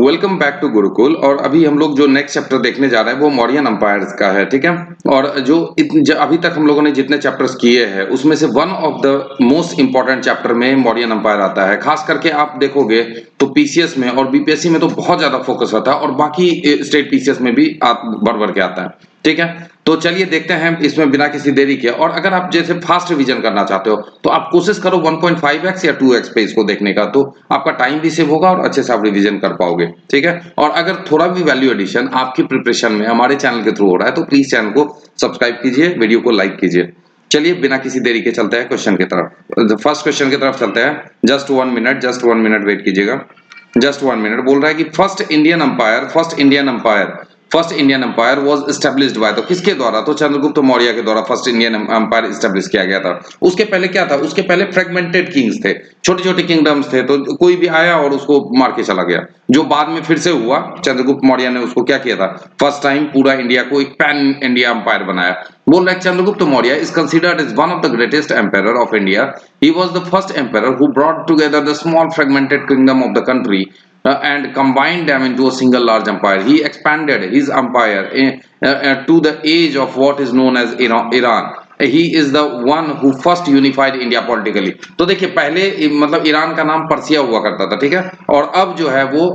Welcome back to Gurukul. और अभी हम लोग जो नेक्स्ट चैप्टर देखने जा रहे हैं वो मौर्यन अंपायर्स का है, ठीक है। और अभी तक हम लोगों ने जितने चैप्टर्स किए हैं उसमें से one of the most important chapter में मौर्यन अंपायर आता है। खास करके आप देखोगे तो पीसीएस में और बीपीएससी में तो बहुत ज्यादा फोकस रहता है और बाकी स्टेट पीसीएस में भी भर भर के आता है, ठीक है। तो चलिए देखते हैं इसमें बिना किसी देरी के। और अगर आप जैसे फास्ट रिवीजन करना चाहते हो तो आप कोशिश करो 1.5x या 2x पे इसको देखने का, तो आपका टाइम भी सेव होगा और अच्छे से आप रिवीजन कर पाओगे, ठीक है। और अगर थोड़ा भी वैल्यू एडिशन आपकी प्रिपरेशन में हमारे चैनल के थ्रू हो रहा है तो प्लीज चैनल को सब्सक्राइब कीजिए, वीडियो को लाइक कीजिए। चलिए बिना किसी देरी के चलते हैं क्वेश्चन की तरफ। फर्स्ट क्वेश्चन की तरफ चलते हैं। जस्ट 1 मिनट वेट कीजिएगा। Just 1 minute. बोल रहा है कि first Indian umpire was established bye, तो किसके द्वारा? तो चंद्रगुप्त मौर्य के द्वारा फर्स्ट इंडियन अंपायर एस्टैब्लिश किया गया था। उसके पहले क्या था? उसके पहले फ्रेगमेंटेड किंग्स थे, छोटे छोटे किंगडम्स थे, तो कोई भी आया और उसको मार के चला गया। जो बाद में फिर से हुआ, चंद्रगुप्त मौर्य ने उसको क्या किया था, फर्स्ट टाइम पूरा इंडिया को एक पैन इंडिया अंपायर बनाया। बोल रहा है Chandragupta Maurya is considered as one of the greatest empire of India. He was the first empire who brought together the small fragmented kingdom of the country and combined them into a single large empire. He expanded his empire to the age of what is known as Iran. He is the one who first unified India politically. तो देखिए पहले मतलब Iran का नाम Persia हुआ करता था, ठीक है, और अब जो है वो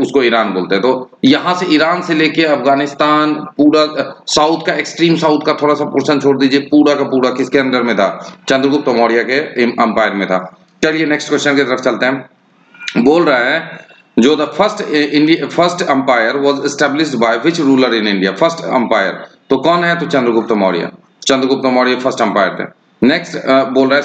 उसको ईरान बोलते हैं। तो यहाँ से ईरान से लेके अफगानिस्तान पूरा साउथ का, एक्सट्रीम साउथ का थोड़ा सा पोर्शन छोड़ दीजिए, पूरा का पूरा किसके अंदर में था? चंद्रगुप्त मौर्य के अंपायर में था। चलिए नेक्स्ट क्वेश्चन की तरफ चलते हैं। बोल रहा है जो the first umpire was established by which ruler in India? First umpire तो कौन है? तो चंद्रगुप्त मौर्य। चंद्रगुप्त मौर्य फर्स्ट अंपायर थे। नेक्स्ट बोल रहा है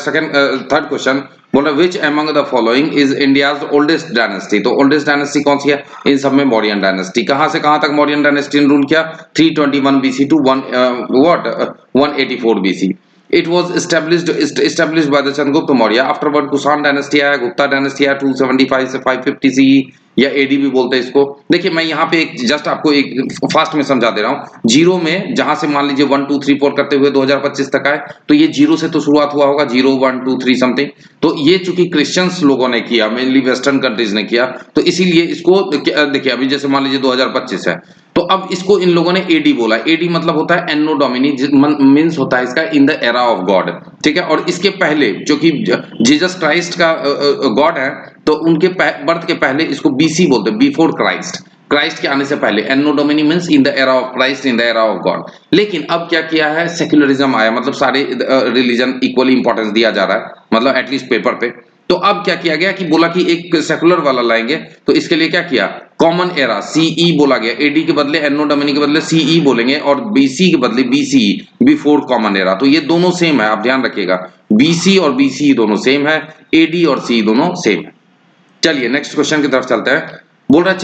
थर्ड क्वेश्चन। बोल रहा है which among the following is India's oldest dynasty? तो ओल्डेस्ट डायनेस्टी कौन सी है? इन सब में मौर्यन डायनेस्टी। कहां से कहां तक मौर्यन डायनेस्टी ने रूल किया? 321 BC to 184 BC. It was established by the Chandragupta Maurya. Afterward Kusan dynasty आया, गुप्ता डायनेस्टी आया 275 से 550 CE या एडी भी बोलते हैं इसको। देखिए मैं यहाँ पे एक जस्ट आपको एक फास्ट में समझा दे रहा हूँ। जीरो में जहां से मान लीजिए 1 2 3 4 करते हुए 2025 तक आए, तो ये जीरो से तो शुरुआत हुआ होगा, 0 1 2 3 समथिंग। तो ये चूंकि क्रिश्चियंस लोगों ने किया, मेनली वेस्टर्न कंट्रीज ने किया, तो इसीलिए इसको देखिए अभी जैसे मान लीजिए 2025 है, तो अब इसको इन लोगों ने एडी बोला। एडी मतलब होता है एनो डोमिनी, मींस होता है इसका इन द एरा ऑफ गॉड, ठीक है। और इसके पहले जो कि जीसस क्राइस्ट का गॉड है, तो उनके बर्थ के पहले इसको बीसी बोलते हैं, बिफोर क्राइस्ट। क्राइस्ट के आने से पहले। Anno domini means in the era of Christ, in the era of God. लेकिन अब क्या किया है? सेक्युलरिज्म आया, मतलब सारे रिलीजन इक्वली इंपॉर्टेंस दिया जा रहा है, मतलब एटलीस्ट पेपर पे। तो अब क्या किया गया कि बोला कि एक सेकुलर वाला लाएंगे, तो इसके लिए क्या किया? कॉमन एरा सीई बोला गया। एडी के बदले, एनो डोमिनी के बदले सीई बोलेंगे, और बीसी के बदले बीसीई, बिफोर कॉमन एरा। तो ये दोनों सेम है, आप ध्यान रखिएगा, बीसी और बीसीई दोनों सेम है, एडी और सी दोनों सेम है। चलिए नेक्स्ट क्वेश्चन की तरफ चलते हैं। बोल रहा है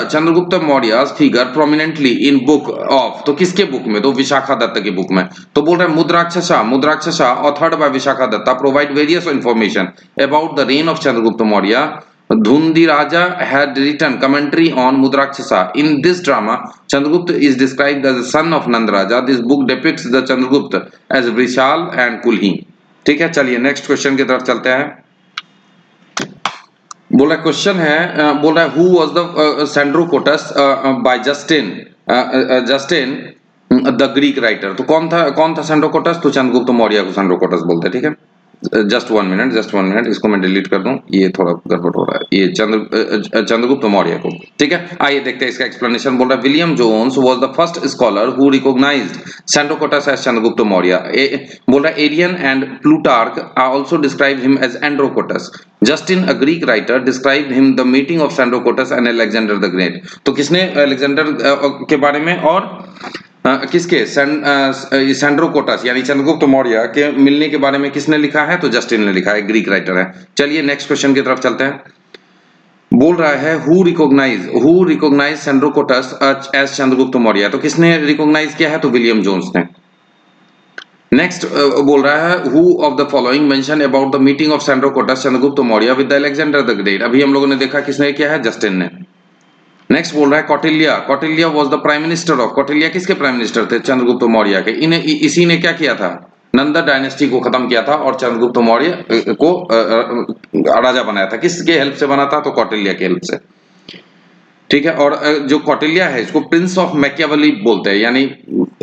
Chandragupta Maurya figure prominently in book of, तो किसके बुक में? तो विशाखा दत्त के बुक में। तो बोल रहा है Mudrarakshasa authored by Vishakha Datta provide various information about the reign of Chandragupta Maurya. Dhundiraja had written commentary on Mudrakshasa. In this drama, Chandragupta is described as the son of Nandaraja. This book depicts the Chandragupta as Vrishal and Kulhi. ठीक है, चलिए next question की तरफ चलते हैं। बोला question है, बोल रहा है who was the Sandrocottus by Justin the Greek writer? तो कौन था सैंड्रोकोटस? तो चंद्रगुप्त मौर्य को सैंड्रोकोटस बोलते हैं, ठीक है। जस्ट 1 मिनट, इसको मैं डिलीट कर दूं, ये थोड़ा गड़बड़ हो रहा है। ये चंद्रगुप्त मौर्य को, ठीक है। आइए देखते हैं इसका एक्सप्लेनेशन। बोल रहा है William Jones was the first scholar who recognized Sandrocottus as Chandragupta Maurya. बोल रहा है Arrian and Plutarch also describe him as Androcottus. Justin, a Greek writer, described him the meeting of Sandrocotus and Alexander the Great. तो किसने Alexander के बारे में और किसके सैंड्रोकोटस यानी चंद्रगुप्त मौर्य के मिलने के बारे में किसने लिखा है? तो जस्टिन ने लिखा है, ग्रीक राइटर है। चलिए नेक्स्ट क्वेश्चन की तरफ चलते हैं। बोल रहा है who recognize Sandrocottus as Chandragupta Maurya? तो किसने रिकॉग्नाइज किया है? तो विलियम जोन्स ने। नेक्स्ट बोल रहा है who of the following mention about the meeting of Sandrocottus Chandragupta Maurya with Alexander the great? अभी हम लोगों ने देखा किसने किया है? जस्टिन ने। नेक्स्ट बोल रहा है Kautilya was the prime minister of. Kautilya किसके प्राइम मिनिस्टर थे? चंद्रगुप्त मौर्य के। इसी ने क्या किया था? नंदा डायनेस्टी को खत्म किया था और चंद्रगुप्त मौर्य को राजा बनाया था। किसके हेल्प से बना था? तो कौटिल्य के हेल्प से। ठीक है। और जो कौटिल्य है इसको प्रिंस ऑफ मैकियावेली बोलते हैं, यानी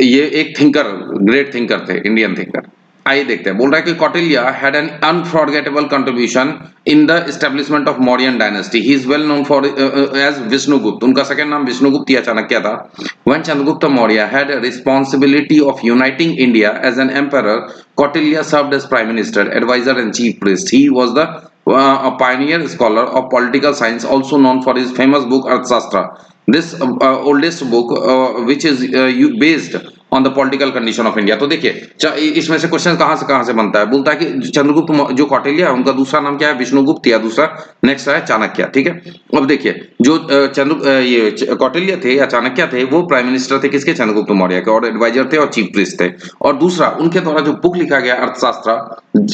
ये एक थिंकर, ग्रेट थिंकर थे, इंडियन थिंकर। आइए देखते हैं, बोल रहा है कि Kautilya had an unforgettable contribution in the establishment of Mauryan dynasty. He is well known for as Vishnugupta. उनका सेकंड नाम विष्णुगुप्त या चाणक्य था। When Chandragupta Maurya had responsibility of uniting India as an emperor, Kautilya served as prime minister, adviser and chief priest. He was the a pioneer scholar of political science, also known for his famous book Arthashastra. This oldest book, which is based on the political condition of India। तो देखिए इसमें से question कहाँ से बनता है, बोलता है कि चंद्रगुप्त जो कौटिल्य है उनका दूसरा नाम क्या है, विष्णुगुप्त, या दूसरा नेक्स्ट है चाणक्य। ठीक है, अब देखिए जो ये कौटिल्य थे या चाणक्य थे वो प्राइम मिनिस्टर थे किसके, चंद्रगुप्त मौर्य के, और एडवाइजर थे और चीफ प्रीस्ट थे। और दूसरा उनके द्वारा जो बुक लिखा गया अर्थशास्त्र,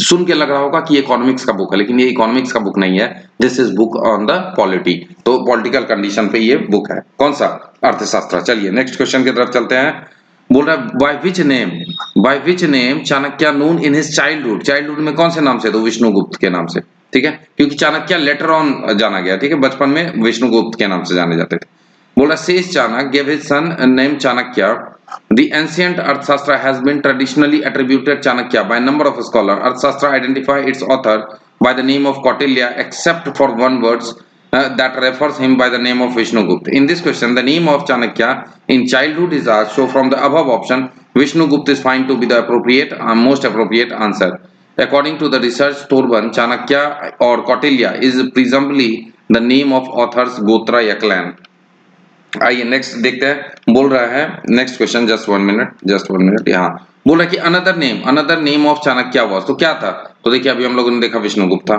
सुन के लग रहा होगा कि इकोनॉमिक्स का बुक है, लेकिन ये इकोनॉमिक्स का बुक नहीं है। This is book on the polity, तो पॉलिटिकल कंडीशन पे ये बुक है। कौन सा, अर्थशास्त्र। चलिए नेक्स्ट क्वेश्चन की तरफ चलते हैं। बोल रहा है by which name Chanakya known in his childhood. Childhood में कौन से नाम से, तो विष्णुगुप्त के नाम से। ठीक है, क्योंकि चाणक्य लेटर ऑन जाना गया। ठीक है, बचपन में विष्णुगुप्त के नाम से जाने जाते थे। बोला शेष Chanakya gave his son named Chanakya. The ancient Arthashastra has been traditionally attributed Chanakya by a number of scholars. Arthashastra identify its author by the name of Kautilya, except for one word that refers him by the name of Vishnugupta. In this question, the name of Chanakya in childhood is asked. So, from the above option, Vishnugupta is found to be the appropriate, most appropriate answer. According to the research, Torban, Chanakya or Kautilya is presumably the name of author's Gotra या clan. आइए next देखते हैं। बोल रहा है next question, just one minute. यहाँ बोल रहा है कि another name of Chanakya was, तो क्या था, तो देखिए अभी हम लोगों ने देखा विष्णुगुप्त था।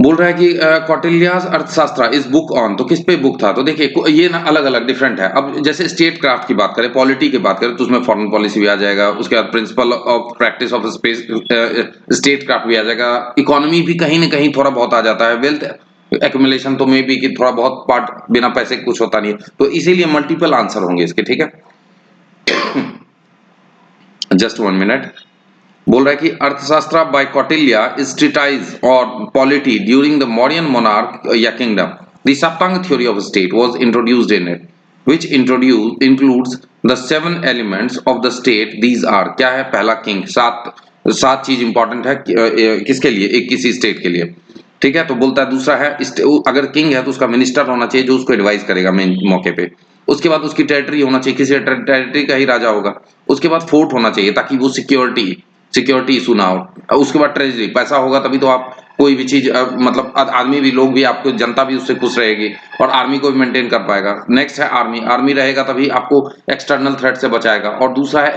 बोल रहा है कि कौटिल्यास अर्थशास्त्र इस बुक ऑन, तो किस पे बुक था, तो देखिए ये ना अलग अलग डिफरेंट है। अब जैसे स्टेट क्राफ्ट की बात करें, पॉलिटी की बात करें, तो उसमें फॉरेन पॉलिसी भी आ जाएगा, उसके बाद principle of practice of state craft भी आ जाएगा, इकोनॉमी भी कहीं ना कहीं थोड़ा बहुत आ जाता है, वेल्थ एक्यूमुलेशन तो मे भी कि थोड़ा बहुत पार्ट, बिना पैसे कुछ होता नहीं है, तो इसीलिए मल्टीपल आंसर होंगे इसके। ठीक है, जस्ट वन मिनट। बोल रहा है कि Arthashastra by Kautilya is treatise और polity during the Mauryan monarch या kingdom. The Saptanga theory of state was introduced in it, which includes the 7 elements of the state. These are, क्या है, पहला किंग, सात चीज इंपॉर्टेंट है किसके लिए, एक किसी स्टेट के लिए। ठीक है, तो बोलता है दूसरा है, अगर किंग है तो उसका मिनिस्टर होना चाहिए जो उसको एडवाइस करेगा मेन मौके पे। उसके बाद उसकी टेरिटरी होना चाहिए, किसी टेरिटरी का ही राजा होगा। उसके बाद फोर्ट होना चाहिए ताकि वो सिक्योरिटी इशू ना हो। उसके बाद ट्रेजरी, पैसा होगा तभी तो आप कोई भी चीज मतलब आदमी भी, लोग भी, आपको जनता भी उससे खुश रहेगी और आर्मी को भी मेंटेन कर पाएगा। नेक्स्ट है आर्मी रहेगा तभी आपको एक्सटर्नल थ्रेट से बचाएगा। और दूसरा है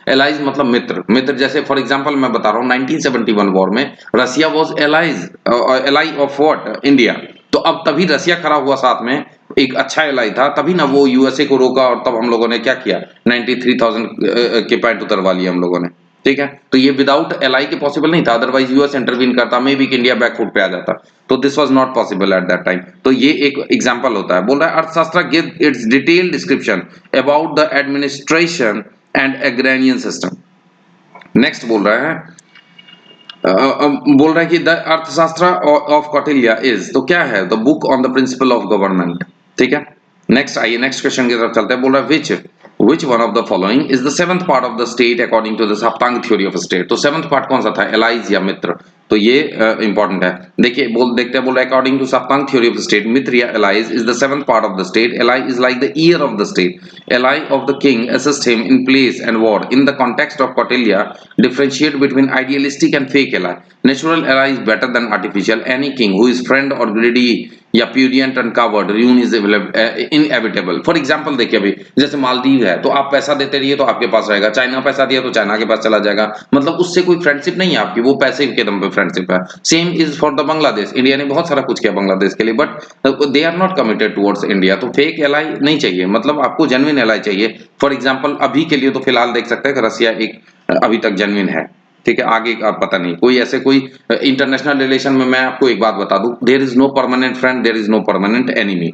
एलाइज मतलब मित्र। जैसे फॉर एग्जांपल मैं बता रहा हूँ 1971 वॉर में Russia was ally of what, India. तो अब तभी रसिया खड़ा हुआ साथ में, एक अच्छा एलाई था, तभी ना वो यूएसए को रोका, और तब हम लोगों ने क्या किया, 93,000 के पॉइंट उतरवा लिया हम लोगों ने। ठीक है, तो ये विदाउट एलआई के पॉसिबल नहीं था, अदरवाइज यूएस इंटरवीन करता, मे बी इंडिया बैकफुट पे आ जाता, तो this was not possible at that time. तो ये एक एग्जांपल होता है। बोल रहा है अर्थशास्त्र give its detailed description about the administration and agrarian system. Next बोल रहा है बोल रहा है कि the Arthashastra of Kautilya is, तो क्या है, the book on the principle of government. ठीक है, नेक्स्ट आइए नेक्स्ट क्वेश्चन की तरफ चलते हैं। बोल रहा है which one of the following is the seventh part of the state according to the Saptang theory of state। तो सेवंथ पार्ट कौन सा था, एलाइज या मित्र, तो ये इंपॉर्टेंट है। देखिए देखते हैं, बोल रहा है according to Saptanga theory of state, mitra या allies is the seventh part of the state. Ally is like the ear of the state. Ally of the king assist him in place and war. In the context of Kautilya differentiate between idealistic and fake ally. Natural ally is better than artificial. Any king who is friend और greedy या prurient and coward, ruin is inevitable। For example देखिए अभी जैसे मालदीव है, तो आप पैसा देते रहिए तो आपके पास रहेगा, चाइना पैसा दिया तो चाइना के पास चला जाएगा, मतलब उससे कोई फ्रेंडशिप नहीं है आपकी, वो पैसे के दम पे फ्रेंडशिप है। Same is for the Bangladesh. India ने बहुत सारा कुछ किया बांग्लादेश के लिए, but they are not committed towards India. तो फेक एलाई नहीं चाहिए, मतलब आपको जेन्युइन एलाई चाहिए। फॉर एग्जाम्पल अभी के लिए तो फिलहाल देख सकते हैं कि रसिया एक अभी तक जेन्युइन है। ठीक है, आगे का पता नहीं, कोई ऐसे कोई इंटरनेशनल रिलेशन में मैं आपको एक बात बता दूं, there is no permanent friend, there is no permanent enemy,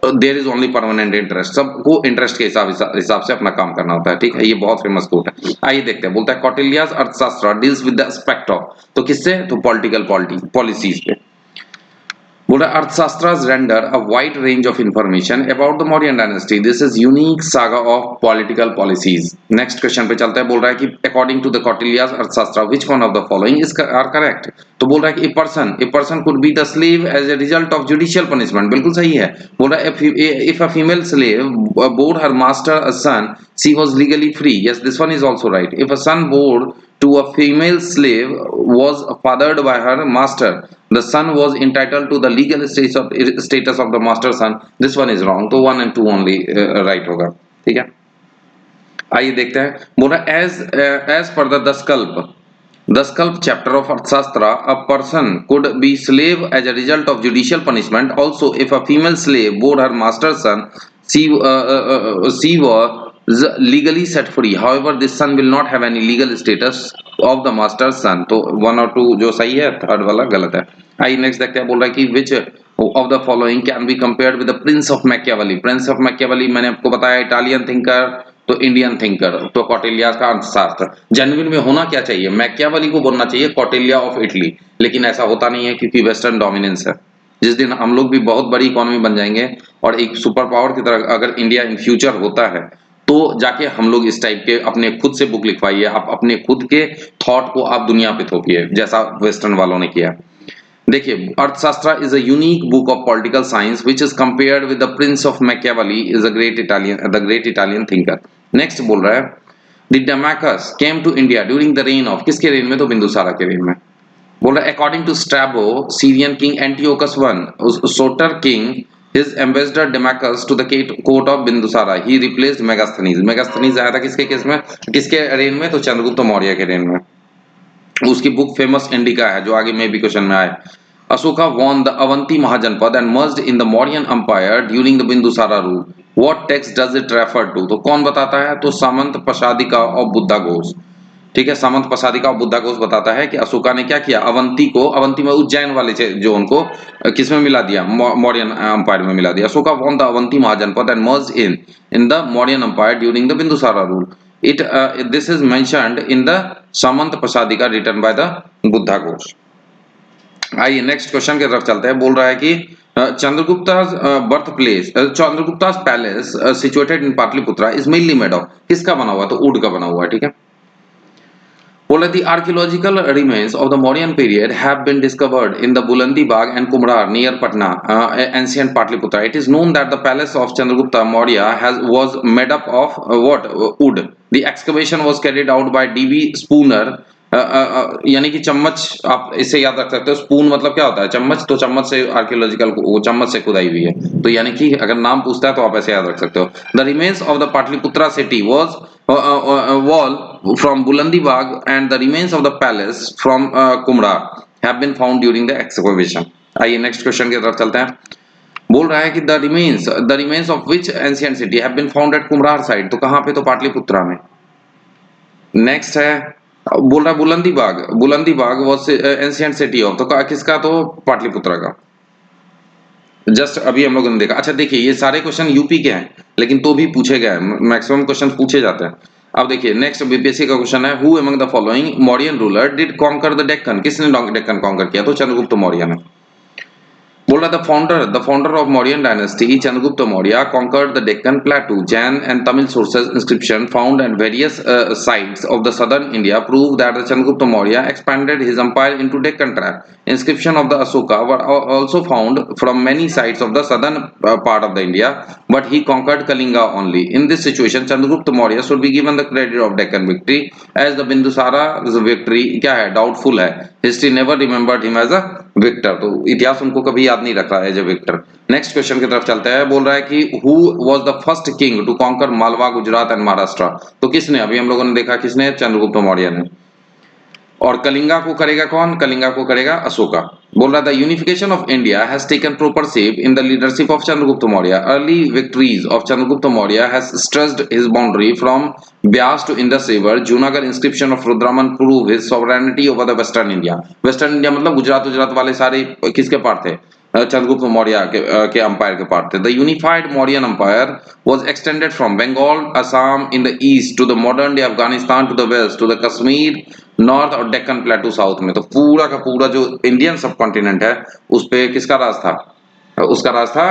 there is only permanent interest. सबको इंटरेस्ट के हिसाब से अपना काम करना होता है। ठीक है, ये बहुत फेमस कोट है। आइए देखते हैं, बोलता है Kautilya's Arthashastra deals with the aspect of, तो किससे, तो पॉलिटिकल पॉलिसीज पे। बोल रहा है Arthashastra's render a wide range of information about the Mauryan dynasty, this is unique saga of political policies. Next question पे चलता है, बोल रहा है कि according to the Kautilya's Arthashastra which one of the following is are correct. तो बोल रहा है कि a person could be the slave as a result of judicial punishment, बिल्कुल सही है। बोल रहा है if a female slave bored her master a son she was legally free, yes this one is also right. If a son bored to a female slave was fathered by her master, the son was entitled to the legal status of the master son, this one is wrong, तो 1 and 2 only right होगा। ठीक है, आइए देखते हैं। बोला as per the दस्कल्प chapter of Arthashastra, a person could be slave as a result of judicial punishment also if a female slave bored her master son she was legally set free, however this son will not have any legal status of the master son, तो 1 और 2 जो सही है, third वाला गलत है। आइए next देखते हैं। बोल रहा है कि विच of the following can be compared with the Prince of Machiavelli. Prince of Machiavelli मैंने आपको बताया इटालियन थिंकर, तो इंडियन थिंकर, तो कौटिल्या का अर्थशास्त्र। जेन्युइन में होना क्या चाहिए, मैकियावेली को बोलना चाहिए कौटिल्या ऑफ इटली, लेकिन ऐसा होता नहीं है क्योंकि वेस्टर्न डोमिनेंस है। जिस दिन हम लोग भी बहुत बड़ी इकोनॉमी बन जाएंगे और एक सुपर पावर की तरह अगर इंडिया इन फ्यूचर होता है, तो जाके हम लोग इस टाइप के अपने खुद से बुक लिखवाइए, आप अपने खुद के थॉट को आप दुनिया पे थोपिए जैसा वेस्टर्न वालों ने किया। देखिए, Arthashastra is a unique book of political science which is compared with the Prince of Machiavelli is the great Italian thinker. Next बोल रहा है the Demachus came to India during the reign of, किसके reign में, तो बिंदुसारा के reign में। बोल रहा है according to Strabo Syrian king Antiochus one Soter king his ambassador Demachus to the court of Bindusara, he replaced Megasthenes। Megasthenes आया था किसके केस में, किसके रेन में, तो चंद्रगुप्त मौर्य के रेन में। उसकी बुक फेमस इंडिका है जो आगे में भी क्वेश्चन में आए। Ashoka won the Avanti महाजनपद and merged in the Mauryan Empire during the Bindusara rule, what text does it refer to, तो कौन बताता है, तो सामंत प्रसादिका और बुद्धा घोष। ठीक है, सामंत प्रसादिका और बुद्धा घोष बताता है कि अशोका ने क्या किया, अवंती में उज्जैन वाले जो उनको किसमें मिला दिया, मौर्यन एम्पायर में मिला दिया। Ashoka won the Avanti mahajanapada and merge in the Mauryan empire during the Bindusara rule, it this is mentioned in the Samanta Pasadika written by the Buddhaghosa. आइए नेक्स्ट क्वेश्चन की तरफ चलते हैं। बोल रहा है कि Chandragupta birth place, Chandragupta palace situated in Pataliputra is mainly made of, किसका बना हुआ, तो वुड का बना हुआ है। ठीक है, बोला the archaeological remains of the Mauryan period have been discovered in the Bulandi Bagh and Kumrar near Patna, ancient Patliputra. It is known that the palace of Chandragupta Maurya was made up of what, wood. The excavation was carried out by D.B. Spooner, यानी कि चम्मच, आप इसे याद रख सकते हो, spoon मतलब क्या होता है, चम्मच, तो चम्मच से आर्कियोलॉजिकल वो चम्मच से खुदाई हुई है, तो यानी कि अगर नाम पूछता है तो आप ऐसे याद रख सकते हो। The remains of the Pataliputra city was wall from Bulandi Bagh and the remains of the palace from Kumra have been found during the excavation। आइए नेक्स्ट क्वेश्चन की तरफ चलते हैं। बोल रहा है कि the remains of which ancient city have been found at Kumhrar site, तो कहां पे, तो पाटलिपुत्रा में। नेक्स्ट है, बोल रहा है बुलंदी बाग वाज एंशिएंट सिटी ऑफ, तो किसका, तो पाटलिपुत्रा का। जस्ट अभी हम लोगों ने देखा। अच्छा देखिए, ये सारे क्वेश्चन यूपी के हैं लेकिन तो भी पूछे गए हैं, मैक्सिमम क्वेश्चन पूछे जाते हैं। अब देखिए नेक्स्ट बीपीएससी का क्वेश्चन है, who among the following Mauryan ruler did conquer the Deccan, किसने डेक्कन कॉन्कर किया, तो चंद्रगुप्त मौर्य ने। बोल रहा the founder of Mauryan dynasty Chandragupta Maurya conquered the Deccan Plateau. Jain and Tamil sources inscription found at various sites of the southern India prove that the Chandragupta Maurya expanded his empire into Deccan tract. Inscription of the Ashoka were also found from many sites of the southern part of the India, but he conquered Kalinga only. In this situation, Chandragupta Maurya should be given the credit of Deccan victory, as the Bindusara's victory क्या है, doubtful है। History never remembered him as a victor, तो इतिहास उनको कभी याद नहीं रखा as a victor. Next question की तरफ चलते हैं। बोल रहा है कि who was the first king to conquer Malwa, Gujarat and Maharashtra, तो किसने, अभी हम लोगों ने देखा किसने, चंद्रगुप्त मौर्य ने। और कलिंगा को करेगा कौन, कलिंगा को करेगा अशोका। बोल रहा था unification of India has taken proper shape in the leadership of Chandragupta Maurya. Early victories of Chandragupta Maurya has stressed his boundary from Beas to Indus river. Junagadh inscription of Rudradaman prove his sovereignty over the western India. Western India मतलब गुजरात वाले सारे किसके part थे, चंद्रगुप्त मौर्य के umpire के part थे। The unified Mauryan umpire was extended from Bengal, Assam in the east to the modern day Afghanistan to the west to the Kashmir north और Deccan प्लेटू south में। तो पूरा का पूरा जो इंडियन सब कॉन्टिनेंट है उस पे किसका राज था? उसका राज था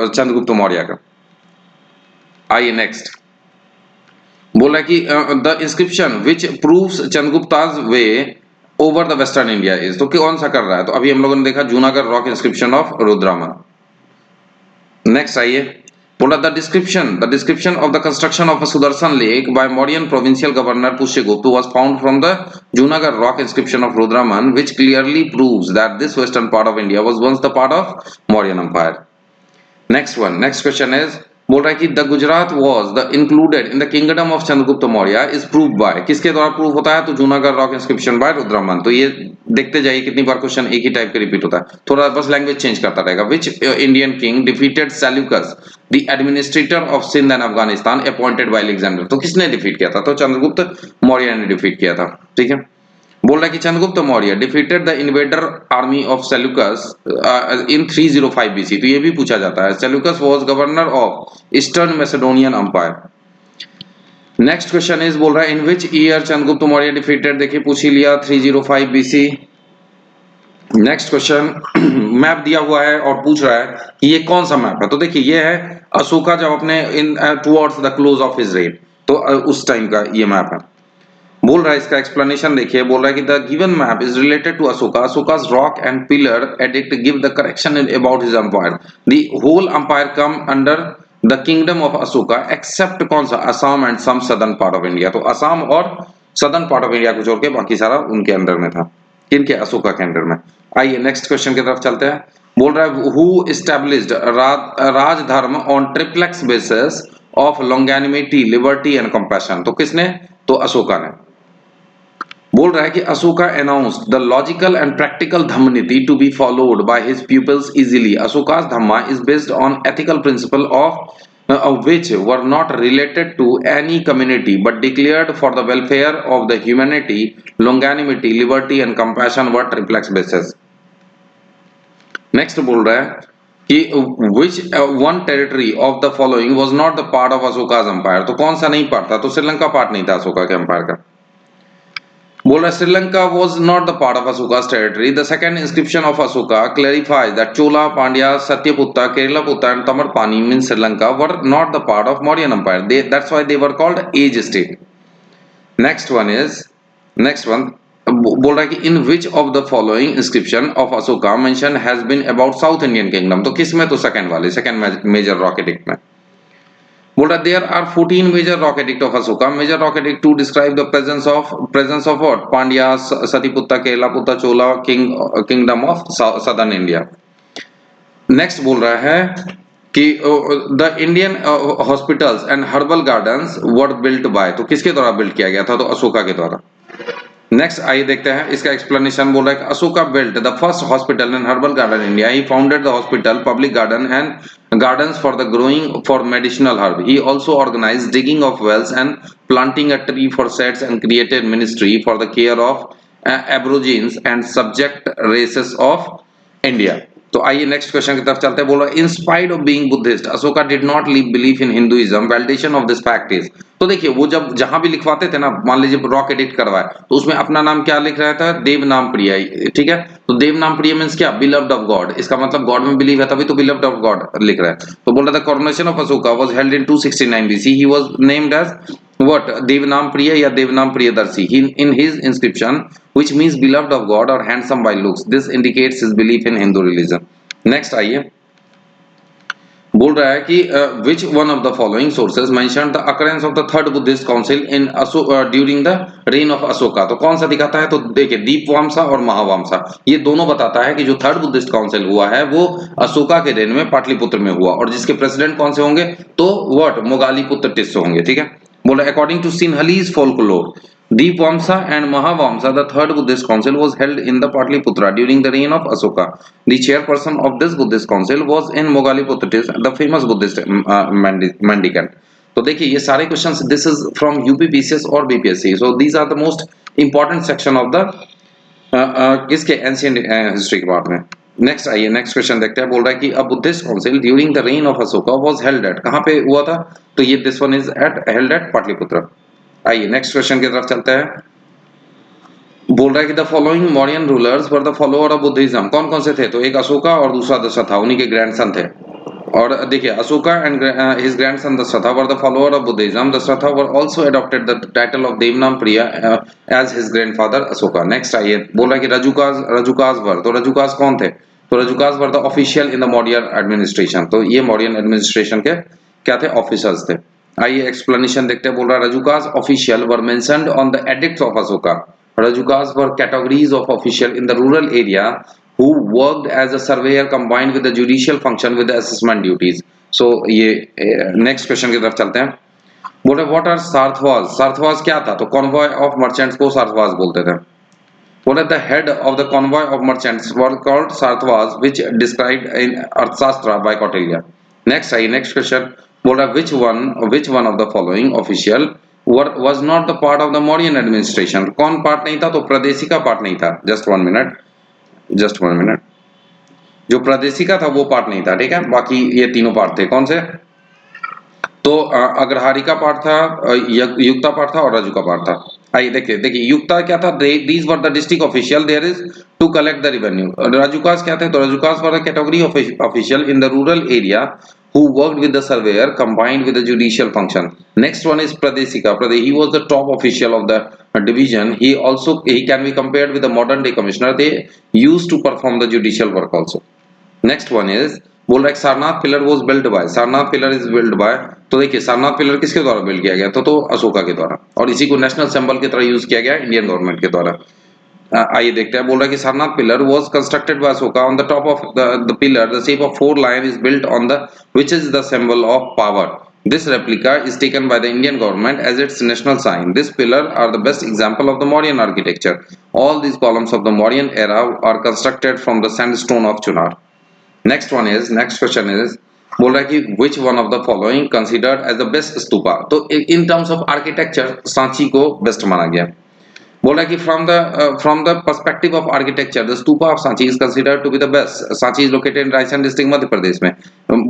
चंद्रगुप्त मौर्य का। आइए नेक्स्ट, बोला कि the inscription which proves Chandragupta's way over the western India is, तो कौन सा कर रहा है? तो अभी हम लोगों ने देखा Junagadh rock inscription of Rudradaman. Next आइए, बोला the description of the construction of a Sudarshan lake by Mauryan provincial governor Pushyagupta was found from the Junagadh rock inscription of Rudradaman which clearly proves that this western part of India was once the part of Mauryan empire. Next question is, बोल रहा है कि the Gujarat was the included in the kingdom of Chandragupta Maurya is prove by, किसके द्वारा prove होता है? तो Junagadh rock inscription bye रुद्रमन। तो ये देखते जाइए कितनी बार क्वेश्चन एक ही टाइप के रिपीट होता है, थोड़ा बस लैंग्वेज चेंज करता रहेगा। Which Indian king defeated Seleucus the administrator of Sindh and Afghanistan appointed by Alexander, तो किसने डिफीट किया था? तो चंद्रगुप्त मौर्य ने डिफीट किया था। ठीक है, बोल रहा है कि Chandragupta Maurya defeated the invader army of Seleucus in 305 BC. तो ये भी पूछा जाता है। Seleucus was governor of eastern Macedonian empire. Next question is, बोल रहा है in which year Chandragupta Maurya defeated, देखिए पूछ ही लिया 305 बीसी। नेक्स्ट क्वेश्चन, मैप दिया हुआ है और पूछ रहा है कि ये कौन सा मैप है? तो देखिए ये है अशोका जब अपने इन towards the close of his rain, तो उस टाइम का ये मैप है। बोल रहा है इसका एक्सप्लेनेशन देखिए, बोल रहा है कि the given map is related to Ashoka, Ashoka's rock and pillar edict give the correction about his empire, the whole empire come under the kingdom of Ashoka except कौन सा? Assam and some southern part of India. तो असम और southern part of India को छोड़ के बाकी सारा उनके अंडर में था, किनके? अशोका के अंडर में। आइए नेक्स्ट क्वेश्चन की तरफ चलते हैं। बोल रहा है who established Rajdharma on triplex basis of longanimity, liberty and compassion, तो किसने? तो अशोका ने। बोल रहा है कि Ashoka announced the logical and practical Dhammaniti to be followed by his pupils easily. Ashoka's Dhamma is based on ethical principle of which were not related to any community but declared for the welfare of the humanity, longanimity, liberty and compassion were triplex basis. Next बोल रहा है कि which one territory of the following was not the part of Ashoka's empire, तो कौन सा नहीं part था? तो श्रीलंका पार्ट नहीं था अशोका के एम्पायर का। बोल रहा Sri Lanka was not the part of Ashoka's territory. The second inscription of Ashoka clarifies that Chola, Pandya, Satyaputta, Keralaputta and Tamarpani means Sri Lanka were not the part of Mauryan Empire. That's why they were called age state. Next one बोल रहा है कि in which of the following inscription of Ashoka mention has been about South Indian Kingdom, तो किस में? तो second major rock addict में। बोल रहा there are 14 major rock edict of Ashoka. Major rock edict to describe the presence of what? Pandya, Satiputta, Keralaputta, Chola kingdom of southern India. Next बोल रहा है कि the Indian hospitals and herbal gardens were built by, तो किसके द्वारा build किया गया था? तो अशोका के द्वारा। नेक्स्ट आइए देखते हैं इसका एक्सप्लेनेशन। बोल रहा है Ashoka built the first hospital and herbal garden India. He founded the hospital, public garden and gardens for the growing for medicinal herb. He also organized digging of wells and planting a tree for sets and created ministry for the care of aborigines and subject races of India. तो आइए next question की तरफ चलते हैं। बोल रहा है in spite of being Buddhist Ashoka did not leave belief in Hinduism. Validation of this fact is, तो देखिए वो जब जहां भी लिखवाते थे ना, मान लीजिए रॉक एडिक्ट करवाए तो उसमें अपना नाम क्या लिख रहा था? देव नाम प्रिय। ठीक है, तो देव नाम प्रिय मींस क्या? Beloved of God. इसका मतलब गॉड में बिलीव है, तभी तो बिलव्ड ऑफ गॉड लिख रहा है। तो बोल रहा था coronation of Ashoka was held in 269 BC. He was named as what? Devanam Priya या देवनाम Priyadarshi in his inscription, which means beloved of God or handsome by looks. This indicates his belief in Hindu religion. Next आइए, बोल रहा है कि which one of the following sources mentioned the occurrence of the third Buddhist council in during the reign of Ashoka? तो कौन सा दिखाता है? तो देखिए दीपवामसा और महावामसा, ये दोनों बताता है कि जो थर्ड बुद्धिस्ट काउंसिल हुआ है वो अशोका के रेन में पाटलिपुत्र में हुआ, और जिसके प्रेसिडेंट कौन से होंगे? तो व्हाट? मोगालीपुत्र टिस्सो होंगे। ठीक है, बोला according to Sinhalese folklore, Deepvamsa and Mahavamsa, the third Buddhist council, was held in the Patliputra during the reign of Ashoka. The chairperson of this Buddhist council was in Mogaliputta, the famous Buddhist mendicant. तो देखिए ये सारे questions, this is from UPPCS और BPSC, so these are the most important section of the किसके? Ancient history के बारे में। Next आइए नेक्स्ट क्वेश्चन देखते हैं। बोल रहा है कि a Buddhist council during the reign of Ashoka was held at, कहां पे हुआ था? तो ये this one is at held at Pataliputra. आइए नेक्स्ट क्वेश्चन की तरफ चलते हैं। बोल रहा है कि the following Mauryan rulers were the follower of Buddhism. कौन कौन से थे? तो एक अशोका और दूसरा दशरथ था, उन्हीं के ग्रैंडसन थे। और देखिए Ashoka and his grandson Dasharatha were the follower of Buddhism. Dasharatha were also adopted the title of Devanam Priya as his grandfather Ashoka. Next आइए, बोल रहा है कि रजुकास वर। तो रजुकास कौन थे? तो Rajukas were the official in the Mauryan administration. तो ये मौर्यन एडमिनिस्ट्रेशन के क्या थे? ऑफिसर्स थे। आइए एक्सप्लेनेशन देखते हैं। बोल रहा है Rajukas official were mentioned on the edicts of Ashoka. Rajukas were categories of official in the rural area who worked as a surveyor combined with the judicial function with the assessment duties. So ये next question की तरफ चलते हैं। बोले what are सार्थवास। सार्थवास क्या था? तो convoy of merchants को सार्थवास बोलते थे। बोले the head of the convoy of merchants were called Sarthavas which described in Arthashastra by Kautilya. Next आइए नेक्स्ट क्वेश्चन। बोल रहा which one of the following official was not the part of the Mauryan administration। कौन part नहीं था? तो प्रादेशिका part नहीं था। Just one minute, जो प्रादेशिका था वो पार्ट नहीं था, ठीक है। बाकी ये तीनों पार्ट थे। कौन से? तो अग्रहारिका पार्ट था, युक्ता पार्ट था और रजुका पार्ट था। आइए देखिए युक्ता क्या था? These were the district official there is to collect the revenue. Rajukas क्या थे? तो Rajukas were the category of official in the rural area who worked with the surveyor combined with the judicial function. Next one is Pradeshika. He was the top official of the division. He can be compared with the modern day commissioner. They used to perform the judicial work also. Next one is बोल रहा है Sarnath pillar was build by. Sarnath pillar is build by. तो देखिए Sarnath pillar किसके द्वारा build किया गया था? तो अशोका के द्वारा, और इसी को नेशनल सिंबल की तरह यूज किया गया इंडियन गवर्नमेंट के द्वारा। आइए देखते हैं। बोल रहा है कि Sarnath pillar was constructed by Ashoka. On the top of the pillar the shape of 4 lion is built on the which is the symbol of power. This replica is taken by the Indian government as its national sign. This pillar are the best example of the Mauryan architecture. All these columns of the Mauryan era are constructed from the sandstone of Chunar. Next question is बोल रहा है कि which one of the following considered as the best stupa। तो in terms of architecture Sanchi को best माना गया। बोल रहा है कि from the perspective of architecture the stupa of Sanchi is considered to be the best। Sanchi is located in Raisan district Madhya Pradesh में,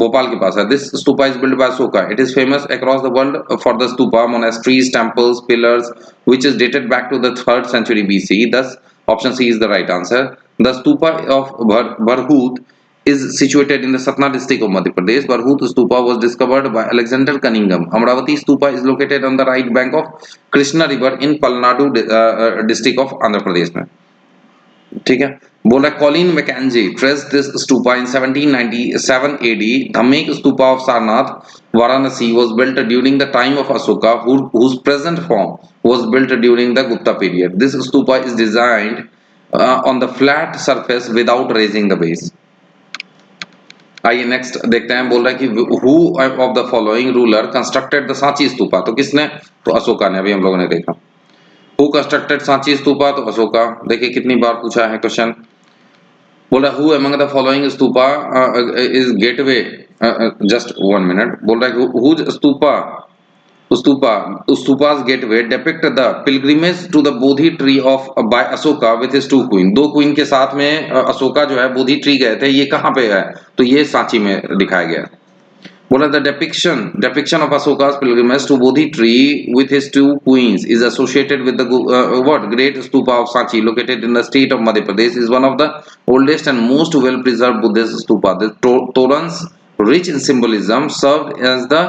भोपाल के पास है। This stupa is built by Ashoka। It is famous across the world for the stupa, monasteries, temples, pillars which is dated back to the 3rd century BC। Thus option C is the right answer। The stupa of Bharhut is situated in the Satna district of Madhya Pradesh। Bharhut stupa was discovered by Alexander Cunningham। Amravati stupa is located on the right bank of Krishna river in Palnadu district of Andhra Pradesh में, ठीक है। बोला Colin McKenzie traced this stupa in 1797 AD। Dhamek stupa of Sarnath, Varanasi was built during the time of Ashoka, whose present form was built during the Gupta period। This stupa is designed on the flat surface without raising the base। आइए next देखते हैं। बोल रहा है कि who of the following ruler constructed the Sanchi stupa. तो किसने? तो अशोका ने, अभी हम लोगों ने देखा। Who constructed Sanchi stupa? तो अशोका। देखिए कितनी बार पूछा है क्वेश्चन। बोल रहा है who among the following stupa is gateway. Just one minute. बोल रहा है who stupa Stupa's gateway depict the pilgrimage to the Bodhi tree of by Ashoka with his 2 queen। 2 queen के साथ में अशोका जो है बोधि ट्री गए थे। ये कहाँ पे है? तो ये सांची में दिखाया गया। बोला the depiction of Ashoka's pilgrimage to Bodhi tree with his 2 queens is associated with the great stupa of Sanchi located in the state of Madhya Pradesh is one of the oldest and most well preserved Buddhist stupa। The torans rich in symbolism served as the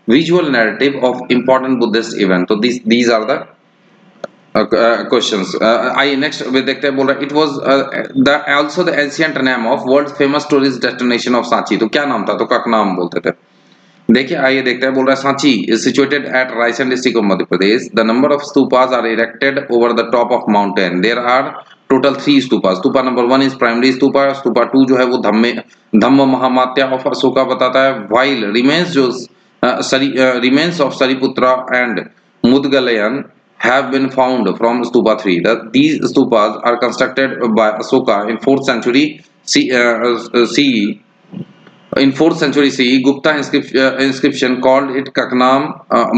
visual narrative of important Buddhist event। तो these are the questions. आइए next देखते हैं। बोल रहा है it was the also the ancient name of world famous tourist destination of Sanchi. तो क्या नाम था? तो ककनाम बोलते थे। देखिए आइए देखते हैं। बोल रहा है Sanchi is situated at Raisen district of Madhya Pradesh. The number of stupas are erected over the top of mountain. There are total 3 stupas. Stupa number 1 is primary stupa. Stupa 2 जो है वो धम्म महामात्या ऑफ अशोका बताता है। While remains of Sariputra and Mudgalayan have been found from Stupa 3। These stupas are constructed by Ashoka in 4th century CE। In 4th century CE, Gupta inscription called it Kaknam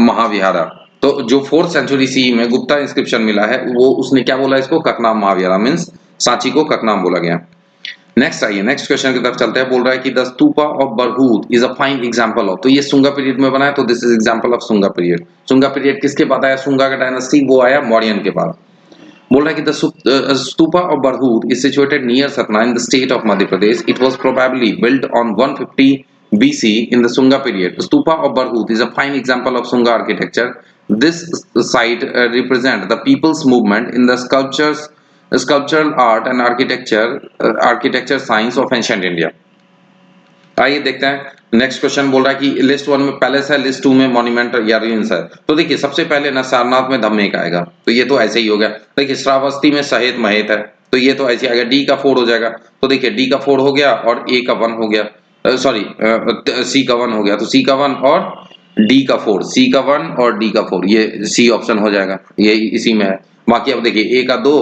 Mahavihara। तो जो 4th century CE में Gupta inscription मिला है वो उसने क्या बोला? इसको ककनाम महावीरा मीन्स सांची को ककनाम बोला गया। नेक्स्ट आइए नेक्स्ट क्वेश्चन की तरफ चलते हैं। बोल रहा है कि the stupa of Bharhut is a fine example of. तो ये सुंगा पीरियड में बना है, तो this is example of Sunga period. Sunga period किसके बाद आया? सुंगा का डायनेस्टी वो आया मौर्यन के बाद। बोल रहा है कि the stupa of Bharhut is situated near Satna in the state of Madhya Pradesh. It was probably built on 150 BC in the Sunga period. Stupa of Barhut is a fine example of Sunga architecture. This site represents the people's movement in the sculptural art and architecture science of ancient India. आइए देखते हैं next question. बोल रहा है कि list one में palace है, list to में मॉन्यूमेंट या ruins है. तो देखिए सबसे पहले ना सारनाथ में धम्मेक आएगा, तो ये तो ऐसे ही हो गया. देखिए श्रावस्ती में सहेत महेत है, तो ये तो ऐसे आएगा. डी का 4 हो जाएगा, तो देखिए डी का 4 हो गया और ए का 1 हो गया, सॉरी सी का 1 हो गया, तो सी का 1 और डी का 4, सी का 1 और डी का 4, ये सी ऑप्शन हो जाएगा, ये इसी में है. बाकी अब देखिए ए का 2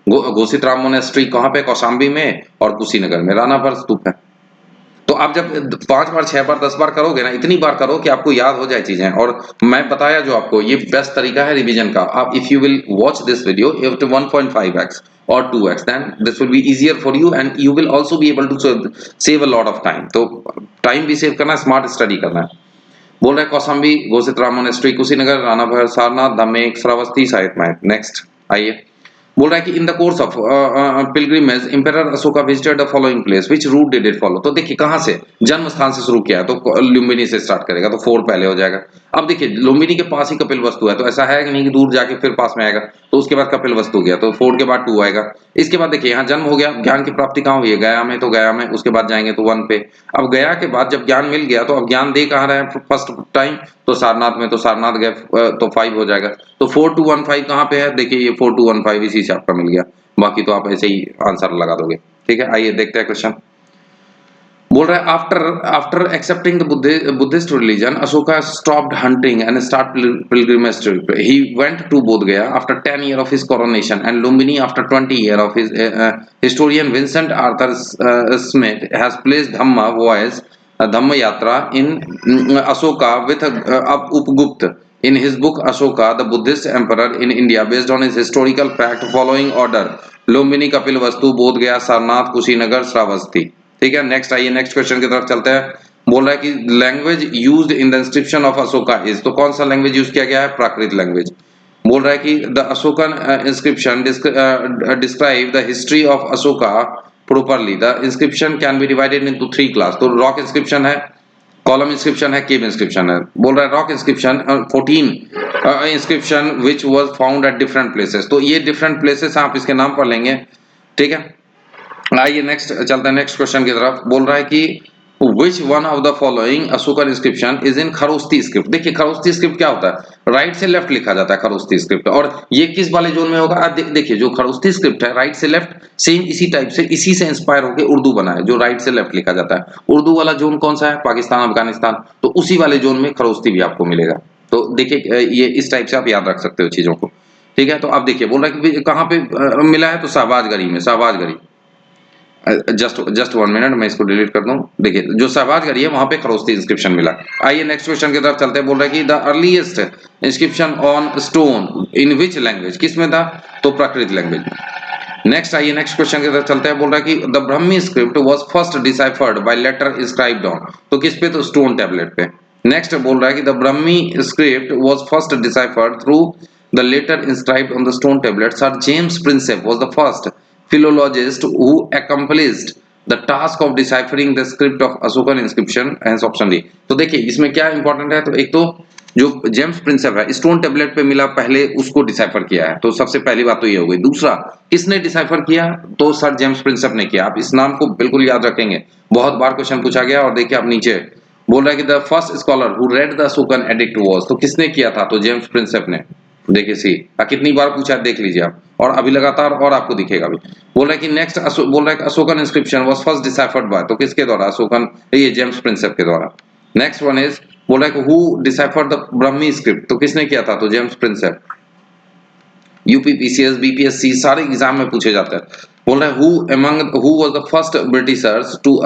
घोषित राम मोनेस्ट्री कहाँ पे, कौशाम्बी में, और कुशीनगर में रानाभर स्तूप है. तो आप जब 5 बार 6 बार 10 बार करोगे ना, इतनी बार करो कि आपको याद हो जाए चीजें. और मैं बताया जो आपको, ये बेस्ट तरीका है रिवीजन का. आप if you will watch this video if to 1.5x और 2x, then this will be easier for you and you will also be able to save a lot of time. तो time भी save करना है, smart study करना है. बोल रहे Kaushambi, Ghoshit Ram monastery, Kushinagar, Ranabhar, Sarnath, Dhamek, Shravasti, Sahet Mahet. Next आइए. बोल रहा है कि in the course of pilgrimage emperor Ashoka visited the following place, which route did it follow. तो देखिए कहां से, जन्म स्थान से शुरू किया है, तो लुम्बिनी से स्टार्ट करेगा, तो 4 पहले हो जाएगा. अब देखिए लुम्बिनी के पास ही कपिल वस्तु है, तो ऐसा है कि नहीं कि दूर जाके फिर पास में आएगा, तो उसके बाद कपिल वस्तु गया, तो 4 के बाद 2 आएगा. इसके बाद देखिए यहाँ जन्म हो गया, ज्ञान की प्राप्ति कहाँ हुई है, गया में, तो गया में. उसके बाद जाएंगे तो 1 पे. अब गया के बाद जब ज्ञान मिल गया, तो अब ज्ञान दे कहाँ रहे हैं फर्स्ट टाइम, तो सारनाथ में, तो सारनाथ गए, तो 5 हो जाएगा. तो 4215 कहाँ पे है, देखिए ये 4215 इसी से आपका मिल गया. बाकी तो आप ऐसे ही आंसर लगा दोगे. ठीक है, आइए देखते हैं क्वेश्चन. बोल रहा है after accepting the Buddhist religion Ashoka stopped hunting and start pilgrimage trip. He went to Bodh Gaya after 10 year of his coronation and Lumbini after 20 year of his. Historian Vincent Arthur Smith has placed dhamma voyage dhamma yatra in Ashoka with Upagupta in his book Ashoka, the Buddhist emperor in India, based on his historical fact following order: Lumbini, Kapil वस्तु, बोध गया, सारनाथ, कुशीनगर, श्रावस्ती. ठीक है, next आइए, next question की तरफ चलते हैं. बोल रहा है कि language used in the inscription of Ashoka is, तो कौन सा लैंग्वेज यूज किया गया है, प्राकृत लैंग्वेज. बोल रहा है कि the Ashokan inscription describe the history of Ashoka properly. The inscription can be divided into 3 class. तो रॉक इंस्क्रिप्शन है, कॉलम इंस्क्रिप्शन है, केव इंस्क्रिप्शन है. बोल रहा है rock inscription 14 inscription which was found at different places. तो ये डिफरेंट प्लेसेस आप इसके नाम पर लेंगे. ठीक है, आइए नेक्स्ट चलते हैं नेक्स्ट क्वेश्चन की तरफ. बोल रहा है कि which one of the following Ashokan inscription is in Kharosthi script. देखिए खरोस्ती स्क्रिप्ट क्या होता है, राइट से लेफ्ट लिखा जाता है खरोस्ती स्क्रिप्ट. और ये किस वाले जोन में होगा, देखिए जो खरोस्ती स्क्रिप्ट है राइट से लेफ्ट, सेम इसी टाइप से, इसी से इंस्पायर होकर उर्दू बना है, जो राइट से लेफ्ट लिखा जाता है. उर्दू वाला जोन कौन सा है, पाकिस्तान, अफगानिस्तान, तो उसी वाले जोन में खरोस्ती भी आपको मिलेगा. तो देखिए ये इस टाइप से आप याद रख सकते हो चीजों को. ठीक है, तो आप देखिए बोल रहा है कि कहाँ पे मिला है, तो शाहबाजगरी में. शाहबाजगरी, जस्ट 1 मिनट, मैं इसको डिलीट कर दूं. देखिए जो शाहबाजगरी है वहां पे खरोस्ती इंस्क्रिप्शन मिला. आइए नेक्स्ट क्वेश्चन की तरफ चलते हैं. बोल रहा है कि the earliest inscription on stone in which language, किस में था, तो प्राकृत लैंग्वेज में. नेक्स्ट आइए नेक्स्ट क्वेश्चन की तरफ चलते हैं. बोल रहा है कि the Brahmi script was first deciphered by letter inscribed on, तो किस पे, तो स्टोन टैबलेट पे. नेक्स्ट बोल रहा है कि the Brahmi script was first deciphered through the letter inscribed on the stone tablet. Sir James Prinsep was the first philologist who accomplished the task of deciphering the script of Ashokan inscription, hence option D. तो देखिए इसमें क्या important है, तो एक तो जो James Prinsep है स्टोन टेबलेट पे मिला, पहले उसको डिसाइफर किया है, तो सबसे पहली बात तो ये हो गई. दूसरा किसने डिसाइफर किया, तो सर जेम्स प्रिंसेप ने किया. आप इस नाम को बिल्कुल याद रखेंगे, बहुत बार क्वेश्चन पूछा गया. और देखिए आप नीचे बोल रहा है कि the first scholar who read the Ashokan addict was, तो किसने किया था, तो जेम्स प्रिंसेप ने. देखिए सी कितनी बार पूछा देख लीजिए आप, और अभी लगातार और आपको दिखेगा भी. बोल रहा है कि नेक्स्ट बोल रहा है कि Ashokan inscription was first deciphered by, तो किसके द्वारा, अशोकन, ये जेम्स प्रिंसेप के द्वारा. नेक्स्ट वन इज बोल रहा है कि who deciphered the Brahmi script, तो किसने किया था, तो जेम्स प्रिंसेप. यूपीपीसीएस बीपीएससी सारे एग्जाम में पूछे जाते हैं. बोल रहा है who was the first Britishers to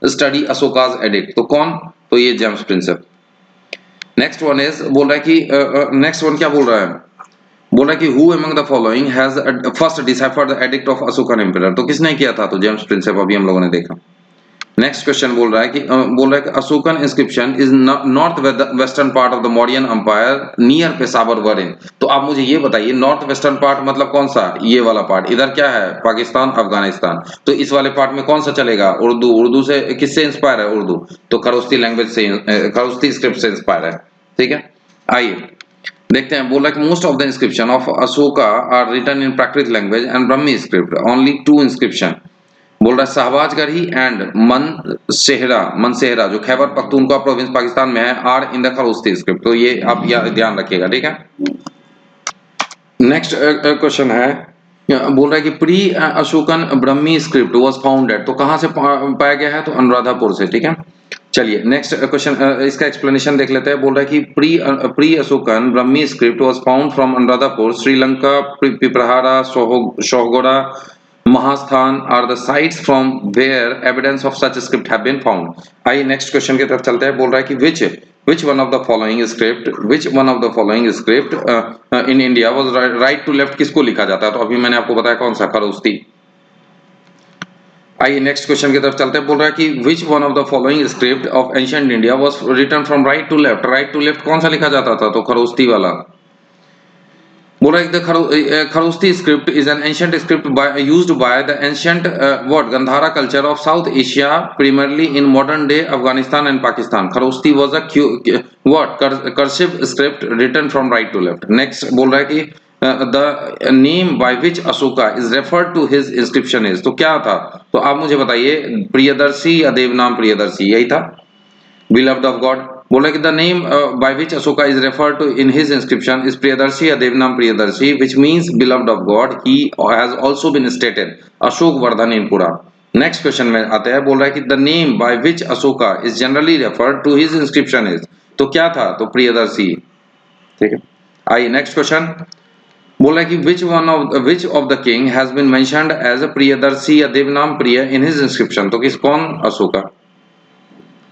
study Ashoka's edict, तो कौन, तो ये James Prinsep. Next one is बोल रहा है कि नेक्स्ट वन क्या बोल रहा है, बोल रहा है कि who among the following has first deciphered the edict of Ashokan emperor, तो किसने किया था, तो जेम्स प्रिंसेप, अभी हम लोगों ने देखा. नेक्स्ट क्वेश्चन बोल रहा है कि Ashokan inscription is north western part of the Mauryan empire near Peshawar वरिन। तो आप मुझे ये बताइए नॉर्थ वेस्टर्न पार्ट मतलब कौन सा, ये वाला पार्ट इधर क्या है, पाकिस्तान अफगानिस्तान, तो इस वाले पार्ट में कौन सा चलेगा, उर्दू। उर्दू से किससे इंस्पायर है, उर्दू, तो खरोस्ती लैंग्वेज से, खरोस्ती स्क्रिप्ट से इंस्पायर है। ठीक है, आइए देखते हैं। बोला कि most of the inscription of Ashoka are written in Prakrit language and Brahmi script, only two inscription. बोल रहा है शहबाजगढ़ी एंड मनसेहरा जो खैबर पख्तूनख्वा प्रोविंस पाकिस्तान में है, आर इन द खरोस्ती स्क्रिप्ट। तो ये आप ध्यान रखिएगा, ठीक है। नेक्स्ट क्वेश्चन है, बोल रहा है कि pre Ashokan Brahmi script was founded, तो कहां से पाया गया है, तो अनुराधापुर से। ठीक है, चलिए नेक्स्ट क्वेश्चन, इसका एक्सप्लेनेशन देख लेते हैं। बोल रहा है कि pre Ashokan Brahmi script was found from Anuradhapura, Sri Lanka, Piprahwa, Sohgaura, Mahasthan are the sites from where evidence of such script have been found. आइए नेक्स्ट क्वेश्चन की तरफ चलते हैं। बोल रहा है कि which one of the following script in India was right to left किसको लिखा जाता है, तो अभी मैंने आपको बताया कौन सा, खरोस्ती। आइए नेक्स्ट क्वेश्चन की तरफ चलते हैं। बोल रहा है कि which one of the following script of ancient India was written from right to left, right to left कौन सा लिखा जाता था, तो खरोस्ती वाला। बोल रहा है the खरोस्ती script is an ancient script used by the ancient Gandhara culture of South Asia, primarily in modern day Afghanistan and Pakistan. खरोस्ती was a cursive script written from right to left. Next बोल रहा है कि the name by which Ashoka is referred to his inscription is, तो क्या था, तो आप मुझे बताइए, प्रियदर्शी या देवनाम प्रियदर्शी, यही था, beloved of God। बोला कि the name by which Ashoka is referred to in his inscription is Priyadarshi या देवनाम Priyadarshi, which means beloved of God. He has also been stated Ashok Vardhan in Puran. Next question में आते हैं। बोल रहा है कि the name by which Ashoka is generally referred to his inscription is, तो क्या था, तो प्रियदर्शी। ठीक है, आइए नेक्स्ट क्वेश्चन। बोल रहा है कि which of the king has been mentioned as a Priyadarshi या देवनाम प्रिय in his inscription, तो किस कौन, अशोका।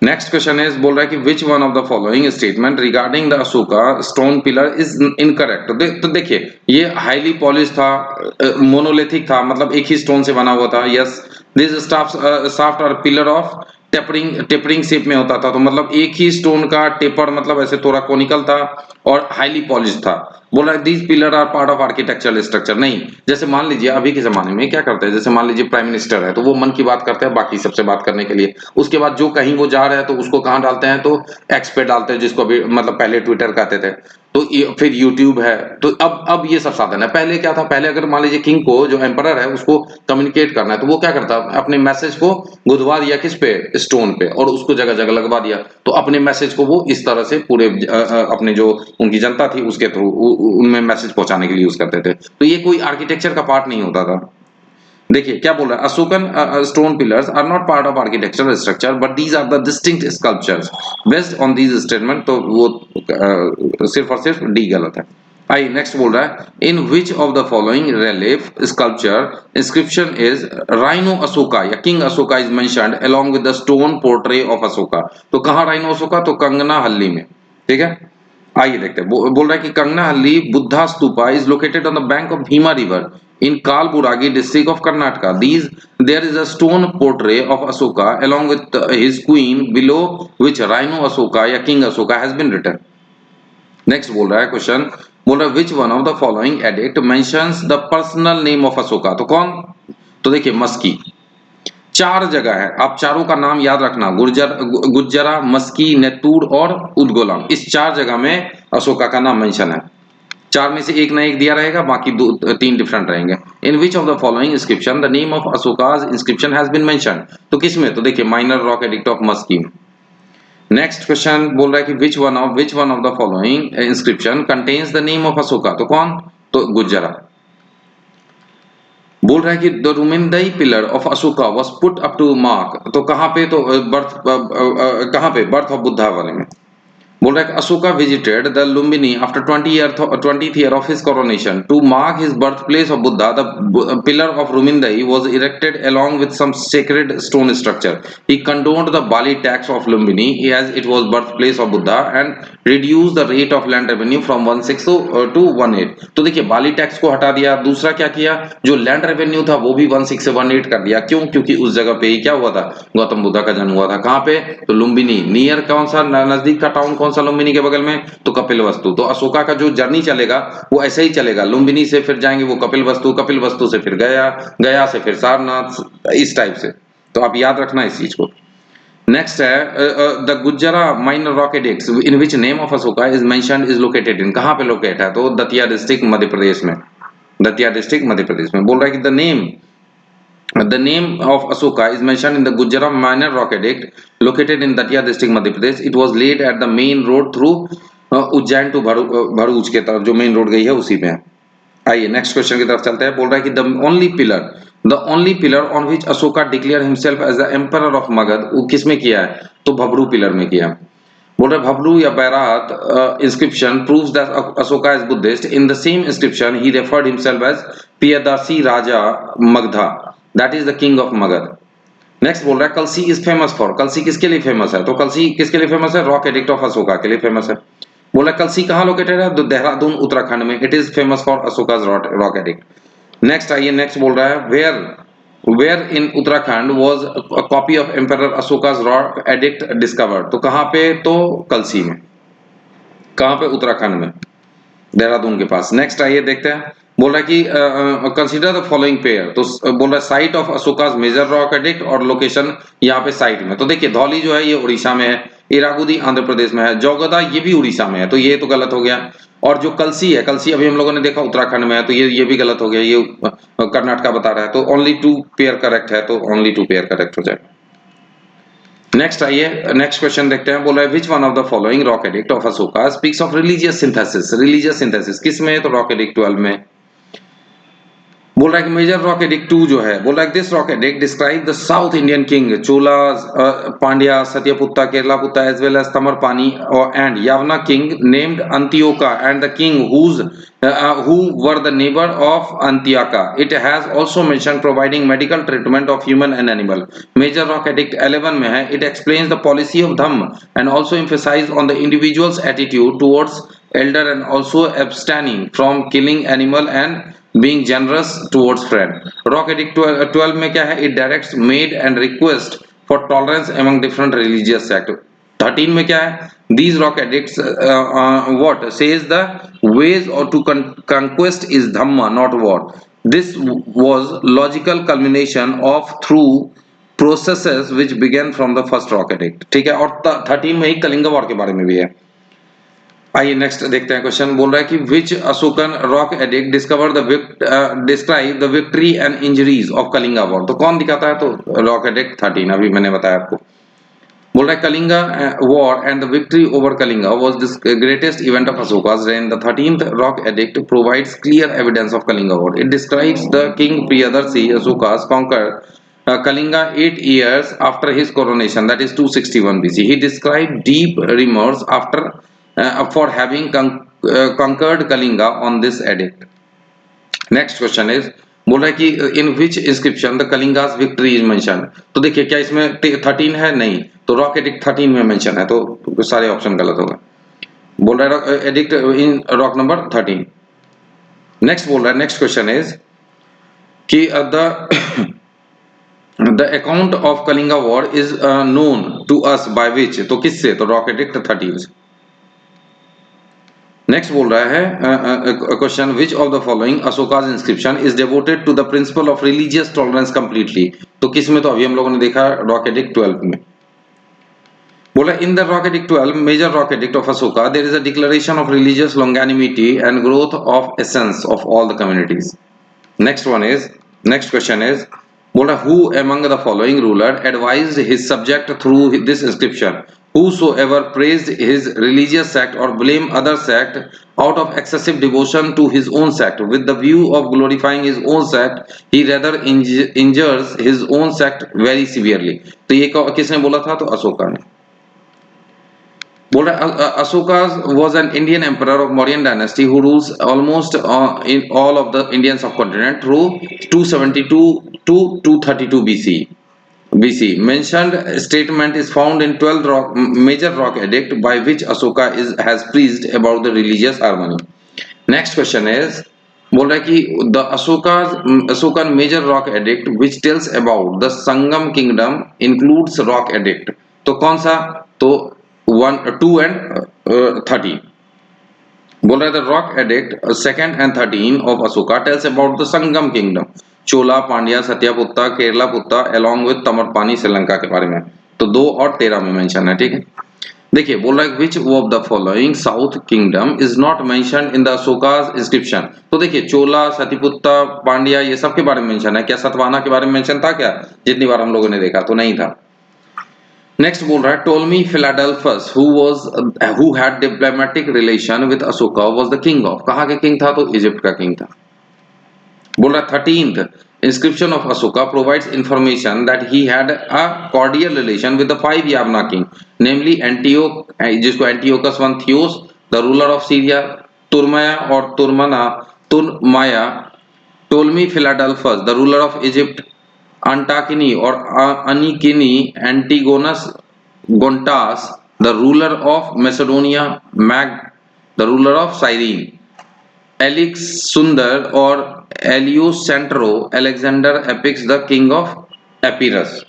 नेक्स्ट क्वेश्चन इज, बोल रहा है कि which one of the following statement regarding the Ashoka stone pillar is incorrect. तो देखिए ये हाईली पॉलिश था, मोनोलिथिक था, मतलब एक ही स्टोन से बना हुआ था। यस, दिस शाफ्ट और पिलर ऑफ टेपरिंग शेप में होता था, तो मतलब एक ही स्टोन का टेपर, मतलब ऐसे थोड़ा कोनिकल था और हाईली पॉलिश था। बोल रहा है these pillar are part of architectural structure. नहीं, जैसे मान लीजिए अभी के जमाने में क्या करते हैं, जैसे मान लीजिए प्राइम मिनिस्टर है तो वो मन की बात करते हैं बाकी सबसे बात करने के लिए, उसके बाद जो कहीं वो जा रहे हैं तो उसको कहाँ डालते हैं, तो एक्स पे डालते हैं, जिसको अभी मतलब पहले ट्विटर कहते थे, तो फिर यूट्यूब है। तो अब ये सब साधन है। पहले क्या था, पहले अगर मान लीजिए किंग को, जो एम्परर है, उसको कम्युनिकेट करना है तो वो क्या करता, अपने मैसेज को गुदवा दिया किस पे, स्टोन पे, और उसको जगह जगह लगवा दिया, तो अपने मैसेज को वो इस तरह से पूरे अपने जो उनकी जनता थी उसके थ्रू उनमें मैसेज पहुंचाने के लिए यूज करते थे। तो ये कोई आर्किटेक्चर का पार्ट नहीं होता था। देखिए क्या बोल रहा है, Ashokan stone pillars are not part of architectural structure but these are the distinct sculptures based on these statement. तो वो सिर्फ और सिर्फ डी गलत है। आइए नेक्स्ट बोल रहा है, in which of the following relief sculpture inscription is Rano Ashoka या king Ashoka is mentioned along with the stone portrait of Ashoka. तो कहाँ राइनो अशोका, तो कंगना हल्ली में। ठीक है, आइए देखते हैं। बोल रहा है कि Kanaganahalli Buddha stupa is located on the bank of Bhima river in Kalburagi district of Karnataka. There is a stone portrait of Ashoka along with his queen below which Rhino Ashoka या King Ashoka has been written. Next बोल रहा है question, बोल रहा है which one of the following edict mentions the personal name of Ashoka। तो कौन, तो देखिए मस्की, चार जगह है, आप चारों का नाम याद रखना, गुज्जरा, मस्की, नेतूर और उदगोलम, इस चार जगह में अशोका का नाम मेंशन है। चार में से एक ना एक दिया रहेगा, बाकी तीन डिफरेंट रहेंगे। In which of the following inscription the name of Ashoka's inscription has been mention, तो किसमें, तो देखिए minor rock edict of Maski. Next question बोल रहा है कि which one of the following inscription contains the name of Ashoka, तो कौन, तो गुज्जरा। बोल रहा है कि the Rummindei pillar of Ashoka was put up to mark, तो कहां पे, तो बर्थ, कहां पे, बर्थ ऑफ बुद्धा वाले में। बोल रहा है Ashoka visited the Lumbini after 20th year of his coronation to mark his birthplace of Buddha. The pillar of Lumindai was erected along with some sacred stone structure. He condoned the Bali tax of Lumbini as it was birthplace of Buddha and reduced the rate of land revenue from 16 to 18. तो देखिए बाली tax को हटा दिया, दूसरा क्या किया, जो land revenue था वो भी 16 से 18 कर दिया। क्यों? क्योंकि उस जगह पे ही क्या हुआ था, गौतम बुद्धा का जन्म हुआ था। कहाँ पे? तो लुम्बिनी। नियर कौन सा, नजदीक का टाउन कौन सा लुम्बिनी के बगल में? तो कपिलवस्तु। तो अशोका का जो जर्नी चलेगा वो ऐसे ही चलेगा, लुम्बिनी से फिर जाएंगे वो कपिलवस्तु, कपिलवस्तु से फिर गया, गया से फिर सारनाथ, इस टाइप से। तो आप याद रखना इस चीज को। नेक्स्ट है the Gujarra minor rock edicts in which name of Ashoka is mentioned is located in, कहां पे लोकेट है? तो दतिया डिस्ट्रिक्ट मध्य प्रदेश में, दतिया डिस्ट्रिक्ट मध्य प्रदेश में। बोल रहा है कि the name of Ashoka is mentioned in the Gujjara minor rock edict located in Datia district Madhya Pradesh. It was laid at the main road through Ujjain to Bharuch के तरफ, जो main road गई है उसी में। आइए next question की तरफ चलते हैं। बोल रहा है कि the only pillar on which Ashoka declare himself as the emperor of Magadh, वो किसमें किया है? तो भबरू पिलर में किया। बोल रहे भबरू या Bairat inscription proves that Ashoka is Buddhist. In the same inscription he referred himself as Piyadasi raja Magadha, that is the king of Magadh. Next बोल रहा है Kalsi is famous for, Kalsi किसके लिए फेमस है? तो कलसी किसके लिए फेमस है? रॉक एडिक्ट ऑफ अशोका के लिए फेमस है। बोला कलसी कहाँ लोकेटेड है? तो देहरादून उत्तराखंड में। It is famous for Ashoka's rock edict. Next आइए, नेक्स्ट बोल रहा है where in Uttarakhand was a copy of emperor Ashoka's rock edict discovered. तो कहाँ पे? तो कलसी में। कहाँ पे? उत्तराखंड में, देहरादून के पास। नेक्स्ट आइए देखते हैं। बोल रहा है कि कंसीडर द फॉलोइंग पेयर। तो बोल रहा है site of Ashoka's major rock edict और लोकेशन यहाँ पे साइट में। तो देखिए धौली जो है ये उड़ीसा में है, इराकुदी आंध्र प्रदेश में है, जौगदा ये भी उड़ीसा में है, तो ये तो गलत हो गया। और जो कलसी है, कलसी अभी हम लोगों ने देखा उत्तराखंड में है, तो ये भी गलत हो गया, ये कर्नाटका बता रहा है। तो ओनली 2 पेयर करेक्ट है, तो ओनली 2 पेयर करेक्ट हो जाएगा। नेक्स्ट आइए, नेक्स्ट क्वेश्चन देखते हैं। बोला है which one of the following rock edict of Ashoka speaks of religious synthesis. Religious synthesis किस में? तो रॉक एडिक्ट 12 में। बोल रहा है कि मेजर रॉक एडिक्ट 2 जो है, बोल रहा है this rock edict describe the south Indian king Chola, Pandya, Satyaputta, Keralaputta as well as Tamraparni and Yavana king named Antiochus and the king who were the neighbor of Antiocha. It has also mentioned providing medical treatment of human and animal. Major Rock Edict 11 में है, it explains the policy of Dhamma and also emphasized on the individual's attitude towards elder and also abstaining from killing animal and being generous towards friend. Rock Edict 12 में क्या है? It directs maid and request for tolerance among different religious sects. 13 में क्या है? These rock edicts what says the ways or to conquest is dhamma not war. This was logical culmination of through processes which began from the first rock edict. ठीक है, और 13 में ही Kalinga war के बारे में भी है। आइए नेक्स्ट देखते हैं क्वेश्चन। बोल रहा है कि which Ashokan rock edict discover the describe the victory and injuries of Kalinga war. तो कौन दिखाता है? तो रॉक एडिक्ट 13, अभी मैंने बताया आपको। बोल रहा है Kalinga war and the victory over Kalinga was the greatest event of Ashoka's reign. The 13th rock edict provides clear evidence of Kalinga war. It describes the king Priyadarshi Ashoka's conquered Kalinga 8 years after his coronation, that is 261 BC. He described deep remorse after for having conquered Kalinga on this edict. Next question is, बोल रहा है कि in which inscription the Kalinga's victory is mention. तो देखिए क्या इसमें 13 है? नहीं, तो रॉक एडिक्ट 13 में मेंशन है, तो सारे ऑप्शन गलत होगा। बोल रहा है edict in rock number 13। Next बोल रहा है, नेक्स्ट क्वेश्चन इज कि the account of Kalinga war is known to us by which. तो किससे? तो रॉक एडिक्ट 13 से। नेक्स्ट बोल रहा है question which of the following Ashoka's inscription is devoted to the principle of religious tolerance completely. तो किसमें? तो अभी हम लोगों ने देखा रॉक एडिक्ट 12 में। बोला in the rock edict 12 major rock edict of Ashoka there is a declaration of religious longanimity and growth of essence of all the communities. Next question is, बोला who among the following ruler advised his subject through this inscription. Whosoever praised his religious sect or blame other sect out of excessive devotion to his own sect with the view of glorifying his own sect, he rather injures his own sect very severely. तो ये किसने बोला था? तो अशोका ने। बोल बोल रहा है Ashoka was an Indian emperor of Mauryan dynasty who rules almost in all of the Indian subcontinent through 272 to 232 BC. BC mentioned statement is found in 12th major rock edict by which Ashoka has preached about the religious harmony. Next question is बोल रहा है कि the Ashokan major rock edict which tells about the Sangam kingdom includes rock edict. तो कौन सा? तो 1, 2 and 13. बोल रहा है the rock edict 2nd and 13 of Ashoka tells about the Sangam kingdom. Chola, Pandya, सत्यापुत्ता, केरलापुत्ता along with तमरपानी Sri Lanka के बारे में. तो 2 और 13 में मेंशन है. ठीक है. देखिए बोल रहा है which of the following south kingdom is not mentioned in the Ashoka's inscription. तो देखिए चोला, सतिपुत्ता, पांड्या ये सब के बारे में मेंशन है. क्या सतवाहना के बारे में मेंशन था क्या? जितनी बार हम लोगों ने देखा तो नहीं था. नेक्स्ट बोल रहा है टोलमी Philadelphus who had diplomatic relation with Ashoka was the king of. कहां के किंग था? तो इजिप्ट का किंग था. बोल रहा है 13th inscription of Ashoka provides information that he had a cordial relation with the 5 Yavna king, namely Antioch, जिसको Antiochus I Theos, the ruler of Syria, Turmaya और Turmaya, Ptolemy Philadelphus, the ruler of Egypt, Antakini और Anikini, Antigonus Gontas, the ruler of Macedonia, Mag, the ruler of Cyrene, Alexander और एलियोसेंट्रो, Alexander एपिक्स the king of Epirus.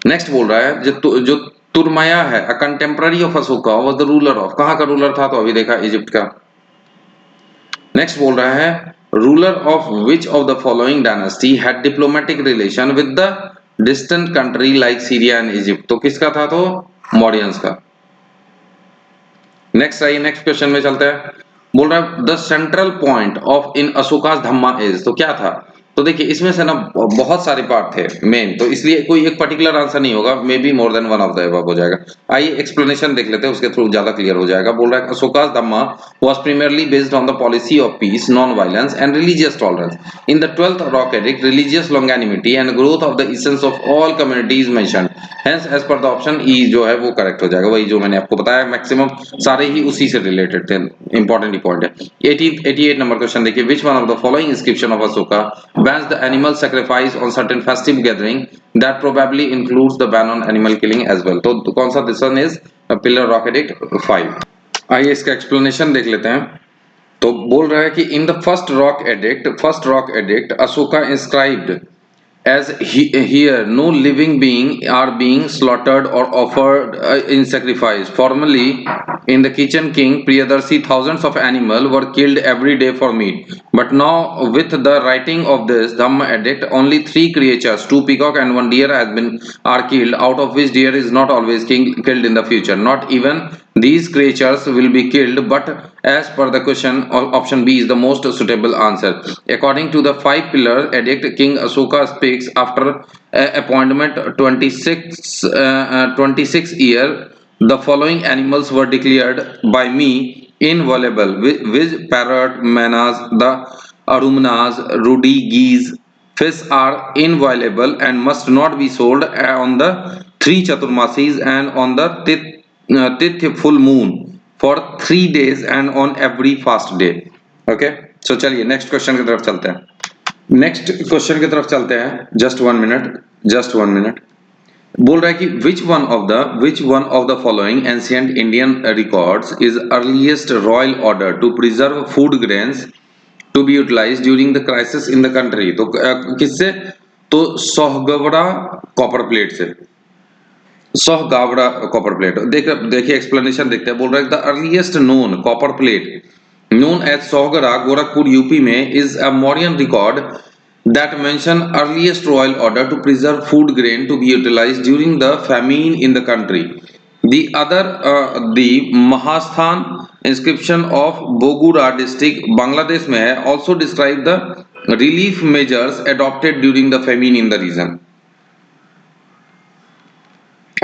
Next बोल रहा है जो तुर्मया है a contemporary of Ashoka was the ruler of. कहां का रूलर था? तो अभी देखा इजिप्ट का. नेक्स्ट बोल रहा है ruler of which of the following dynasty had diplomatic relation with the distant country like Syria and Egypt. तो किसका था? तो मौर्यंस का. नेक्स्ट आइए नेक्स्ट क्वेश्चन में चलते हैं. बोल रहा है the central point of in Ashoka's dhamma is. तो क्या था? तो देखिए इसमें से ना बहुत सारे पार्ट थे मेन, तो इसलिए कोई एक पर्टिकुलर आंसर नहीं होगा, may be more than one of the above हो जाएगा. आइए एक्सप्लेनेशन देख लेते हैं, उसके थ्रू ज्यादा क्लियर हो जाएगा. बोल रहा है अशोकास धम्मा was primarily based on the policy of peace, non-violence and religious tolerance. In the 12th rock edict, religious longanimity and growth of the essence of all communities mentioned. Hence as per the option E जो है वो correct हो जाएगा. वही जो मैंने आपको बताया मैक्सिमम सारे ही उसी से रिलेटेड थे. इंपॉर्टेंट ही पॉइंट है. 88 नंबर क्वेश्चन देखिए विच one of the following inscription of Ashoka bans the animal sacrifice on certain festive gathering that probably includes the ban on animal killing as well. तो कौन सा? this one is pillar rock edict 5. आइए इसका explanation देख लेते हैं. तो बोल रहा है कि in the first rock edict Ashoka inscribed as here no living being are being slaughtered or offered in sacrifice. Formerly in the kitchen king Priyadarshi thousands of animals were killed every day for meat, but now with the writing of this Dhamma edict only 3 creatures, 2 peacock and 1 deer are killed, out of which deer is not always killed in the future. Not even these creatures will be killed, but as per the question option B is the most suitable answer. According to the 5 pillar edict, King Ashoka speaks after appointment 26 year. The following animals were declared by me inviolable, which parrot, manas, the arumnas, rudi, geese, fish are inviolable and must not be sold on the 3 chaturmasis and on the Tithya full moon for 3 days and on every fast day. Okay so चलिए next question की तरफ चलते हैं. Just one minute. बोल रहा है कि which one of the following ancient Indian records is earliest royal order to preserve food grains to be utilized during the crisis in the country. तो किससे? तो सोहगवड़ा कॉपर प्लेट से. सोहगावड़ा कॉपर प्लेट. देखिए explanation देखते हैं. बोल रहा है the earliest known copper plate known as Sohgara, Gorakhpur, UP में is a Mauryan record that mention earliest royal order to preserve food grain to be utilized during the famine in the country. The Mahasthan inscription of Bogura district, Bangladesh में है, also describe the relief measures adopted during the famine in the region.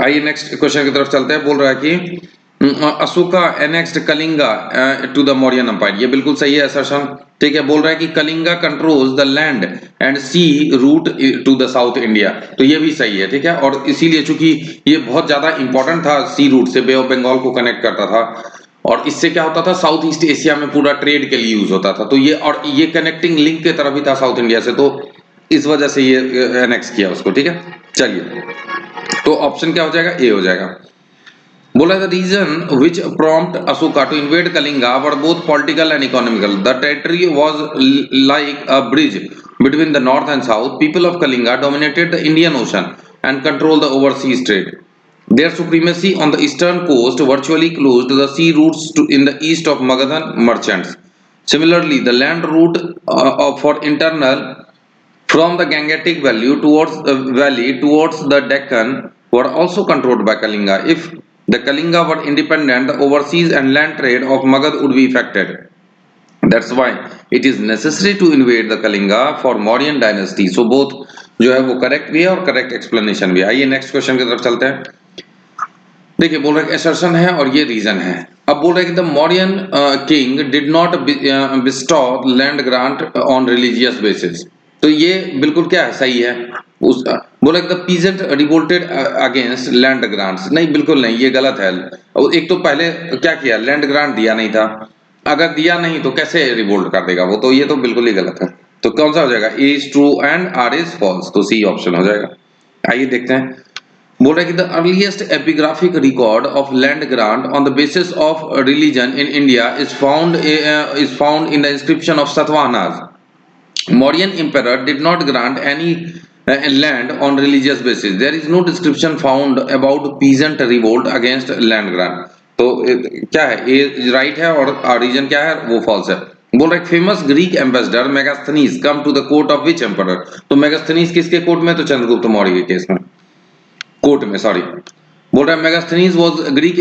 आइए next question की तरफ चलते हैं. बोल रहा है कि Ashoka annexed Kalinga to the Mauryan Empire. ये बिल्कुल सही है असर्शन. ठीक है, बोल रहा है कि Kalinga controls the land and sea route to the south India, तो ये भी सही है। ठीक है, और इसीलिए चूंकि ये बहुत ज्यादा इंपॉर्टेंट था, सी रूट से बे ऑफ बंगाल को कनेक्ट करता था, और इससे क्या होता था, साउथ ईस्ट एशिया में पूरा ट्रेड के लिए यूज होता था, तो ये और ये कनेक्टिंग लिंक की तरफ ही था साउथ इंडिया से, तो इस वजह से ये एनेक्स किया उसको। ठीक है, चलिए, तो ऑप्शन क्या हो जाएगा, ए हो जाएगा। बोला the reason which prompt Ashoka to invade Kalinga were both political and economical. The territory was like a bridge between the north and south. People of Kalinga dominated the Indian Ocean and controlled the overseas trade. Their supremacy on the eastern coast virtually closed the sea routes in the east of Magadhan merchants. Similarly, the land route for internal from the Gangetic valley towards the Deccan were also controlled by Kalinga. If the Kalinga were independent, the overseas and land trade of Magad would be affected. That's why it is necessary to invade the Kalinga for Mauryan dynasty. So both जो है वो correct भी है और correct explanation भी है। आइए next question की तरफ चलते हैं। देखिए, बोल रहे हैं असर्शन है और ये रीजन है। अब बोल रहे हैं कि the Mauryan king did not bestow land grant on religious basis, तो ये बिल्कुल क्या है, सही है। उस बोला कि the peasant revolted against land grants, नहीं बिल्कुल नहीं, ये गलत है। और एक तो पहले क्या किया, लैंड ग्रांट दिया नहीं था, अगर दिया नहीं तो कैसे रिवोल्ट कर देगा वो, तो ये तो बिल्कुल ही गलत है। तो कौन सा हो जाएगा, A is true and R is false, तो सी ऑप्शन हो जाएगा। आइए देखते हैं। बोल रहा है कि the earliest epigraphic record of land grant on the basis of religion in India is found in the inscription of Satavahanas. Mauryan emperor did not grant any land on religious basis. There is no description found about peasant revolt against land grant. तो क्या है, ये right है और reason क्या है, वो false है। बोल रहे famous Greek ambassador Megasthenes come to the court of which emperor, तो मेगास्थनीज किसके कोर्ट में, तो चंद्रगुप्त मौर्य के केस में, कोर्ट में, सॉरी। बोल रहा है Megasthenes was a Greek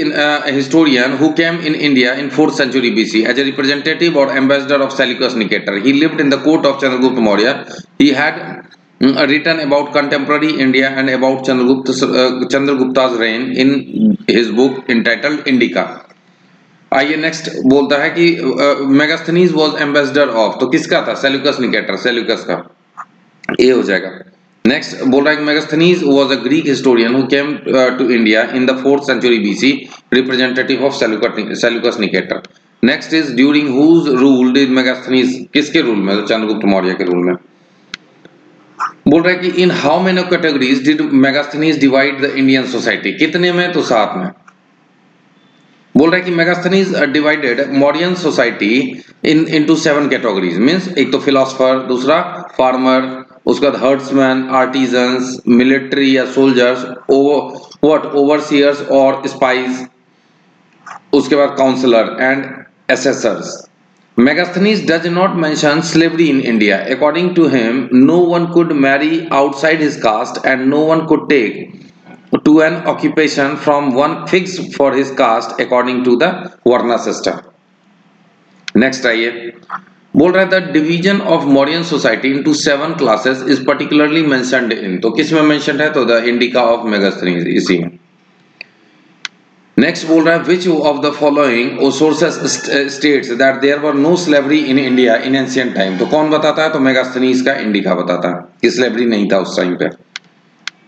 historian who came in India in 4th century BC as a representative or ambassador of Seleucus Nicator. He lived in the court of Chandragupta Maurya. He had written about contemporary India and about Chandragupta's reign in his book entitled Indica. आइए next बोलता है कि Megasthenes was ambassador of, तो किसका था, Seleucus Nicator, Seleucus का, ए हो जाएगा। नेक्स्ट बोल रहा है Megasthenes was a Greek historian who came to India in the 4th century BC, representative of Seleucus Nicator. Next is during whose rule did Megasthenes, किसके रूल में, तो चंद्रगुप्त मौर्य के रूल में। बोल रहा है कि in how many categories did Megasthenes divide the Indian society, कितने में, तो 7 में। बोल रहा है कि Megasthenes divided Mauryan society into 7 categories, means एक तो फिलोसोफर, दूसरा फार्मर, उसके बाद हर्ड्समैन, आर्टिजन्स, मिलिट्री या सोल्जर्स, ओवरसीयर्स और स्पाइस, उसके बाद counsellor and assessors. Megasthenes does not mention slavery in India. According to him, no one could marry outside his caste and no one could take to an occupation from one fixed for his caste according to the Varna system. Next आइए, बोल रहा है the division of Mauryan society into 7 classes is particularly mentioned in, तो किस में mentioned है, तो the indica of Megasthenes, इसी में। नेक्स्ट बोल रहा है which of the following sources states that there were no slavery in India in ancient time, तो कौन बताता है, तो मेगास्थनीज का इंडिका बताता है कि स्लेवरी नहीं था उस टाइम पे,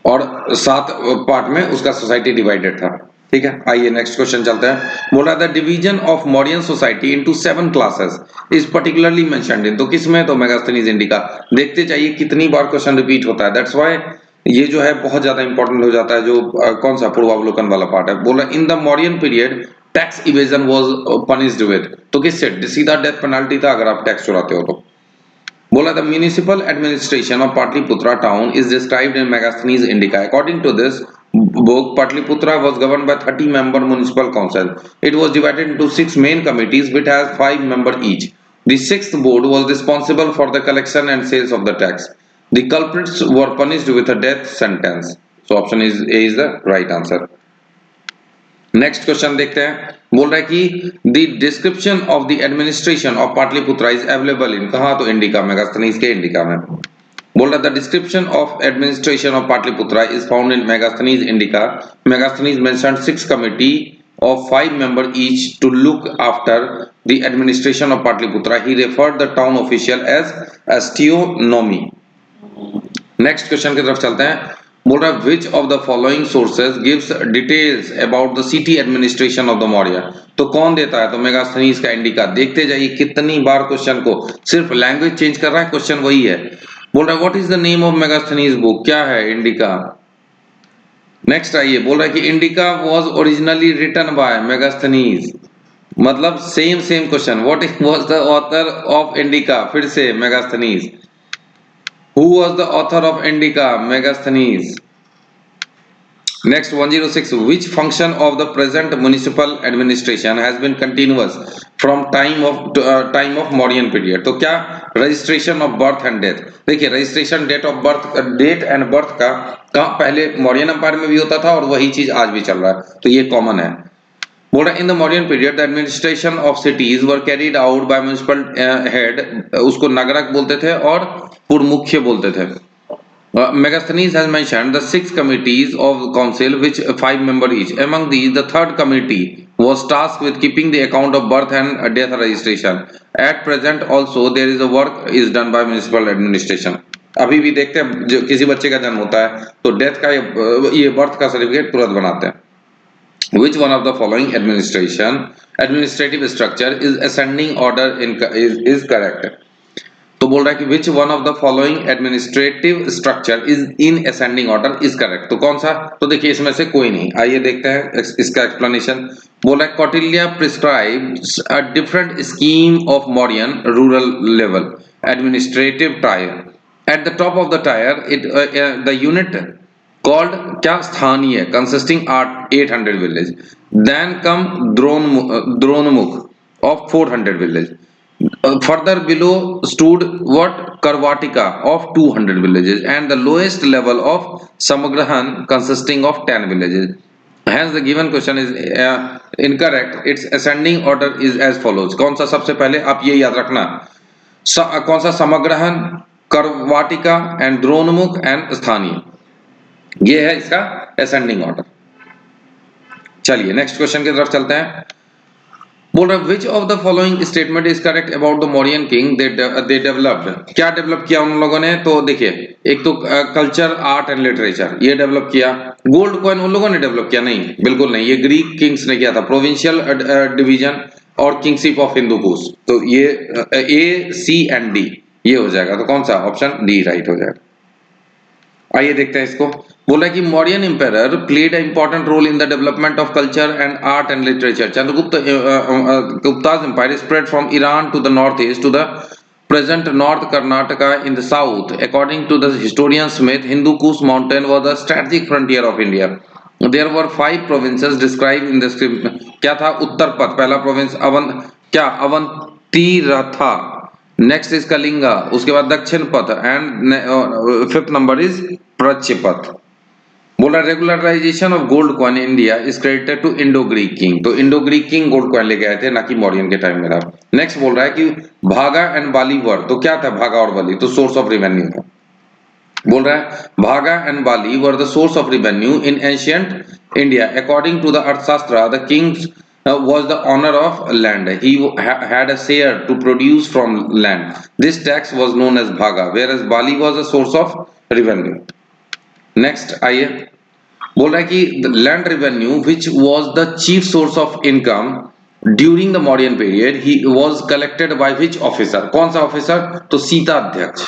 और 7 पार्ट में उसका सोसाइटी डिवाइडेड था। ठीक है, आइए नेक्स्ट क्वेश्चन चलते हैं। बोला the division of Mauryan society into 7 classes is particularly mentioned in, तो किसमें, तो मेगास्थनीज इंडिका। देखते चाहिए कितनी बार क्वेश्चन रिपीट होता है, दैट्स व्हाई ये जो है बहुत ज्यादा इंपॉर्टेंट हो जाता है, जो कौन सा पूर्वावलोकन वाला पार्ट है। बोला in the Mauryan period tax evasion was punished with, तो किससे, सीधा डेथ पेनल्टी था अगर आप टैक्स चुराते हो तो। बोला the municipal administration of Patliputra town is described in Megasthenes Indica. According to this book, Patliputra was governed by 30-member municipal council. It was divided into 6 main committees which has 5 members each. The 6th board was responsible for the collection and sales of the tax. The culprits were punished with a death sentence. So option is A is the right answer. Next question देखते हैं। बोल रहा है कि the description of the administration of Pataliputra is available in, कहां, तो indica, Megasthenes के indica में। बोल रहा है the description of administration of Pataliputra is found in Megasthenes Indica. Megasthenes mentioned 6 committee of 5 members each to look after the administration of Patliputra, he referred the town official as Astyonomy. Next question की तरफ चलते हैं। बोल रहा है which of the following sources gives details about the city administration of the Maurya. तो कौन देता है? तो मेगास्थनीज का इंडिका। देखते जाइए कितनी बार क्वेश्चन को सिर्फ लैंग्वेज चेंज कर रहा है, क्वेश्चन वही है। बोल रहा है what is the name of Megasthenes book, क्या है इंडिका। नेक्स्ट आइए, बोल रहा है कि Indica was originally written by Megasthenes, मतलब same question, what was the author of Indica, फिर से Megasthenes. Who was the author of Indica? Megasthenes. Next 106. Which function of the present municipal administration has been continuous from time of Mauryan period? तो क्या registration of birth and death। देखिए registration date of birth, date and birth का पहले Mauryan empire में भी होता था और वही चीज आज भी चल रहा है, तो ये कॉमन है। बोल रहा है इन the Mauryan period the administration of cities were carried out by municipal head, उसको नगरक बोलते थे और पुरमुख्य बोलते थे। Megasthenes has mentioned the 6 committees of council which 5 member each. Among these the third committee was tasked with keeping the account of birth and death registration. At present also there is a work is done by municipal administration. अभी भी देखते हैं जो किसी बच्चे का जन्म होता है तो डेथ का ये बर्थ का सर्टिफिकेट तुरंत बनाते हैं। Which one of the following administrative structure is ascending order is correct? तो बोल रहा है कि which one of the following administrative structure is in ascending order is correct? तो कौन सा? तो देखिए इसमें से कोई नहीं। आइए देखते हैं इसका explanation। बोला है Kautilya prescribes a different scheme of Mauryan rural level administrative tier. At the top of the tier, the unit called क्या स्थानीय consisting 800 village. Then come Dronmukh of 400 village. Further below stood what Karvatika of 200 villages and the lowest level of Samagrahan consisting of 10 villages. Hence the given question is incorrect. Its ascending order is as follows. कौन सा सबसे पहले आप ये याद रखना, कौन सा समग्रहन, करवाटिका एंड द्रोणमुख एंड स्थानीय, ये है इसका असेंडिंग ऑर्डर। चलिए नेक्स्ट क्वेश्चन की तरफ चलते हैं। बोल रहा है which of the following statement is correct about the Mauryan king they developed. क्या डेवलप किया उन लोगों ने? तो देखिए एक तो कल्चर, आर्ट एंड लिटरेचर ये डेवलप किया। गोल्ड कॉइन उन लोगों ने डेवलप किया? नहीं, बिल्कुल नहीं, ये ग्रीक किंग्स ने किया था। प्रोविंशियल डिवीजन और किंगशिप ऑफ हिंदू कुश, तो ये ए सी एंड डी ये हो जाएगा। तो कौन सा? ऑप्शन डी राइट हो जाएगा। आइए देखते हैं इसको। बोला कि Mauryan empire played a important role in the development of culture and art and literature. Chandragupta Gupta's empire spread from Iran to the northeast to the present North Karnataka in the south. According to the historian Smith, Hindu Kush mountain was the strategic frontier of India. There were 5 provinces described in the script. क्या था? उत्तर पथ पहला province, अवंतीरथा, next is Kalinga, उसके बाद दक्षिण पथ and 5th number is Prachya Path. बोला regularisation of gold coin in India is credited to Indo Greek king. तो Indo Greek king gold coin लेके आए थे, ना कि मौर्यन के टाइम में था। नेक्स्ट बोल रहा है कि भागा एंड बाली वर, तो क्या था भागा और बाली? तो सोर्स ऑफ रेवेन्यू था। बोल रहा है bhaga and bali were the source of revenue in ancient India. According to the Arthashastra the kings was the owner of land. He had a share to produce from land. This tax was known as bhaga, whereas bali was a source of revenue. Next आइए, बोल रहा है कि the land revenue which was the chief source of income during the Mauryan period, he was collected by which officer? कौन सा officer? तो सीता अध्यक्ष।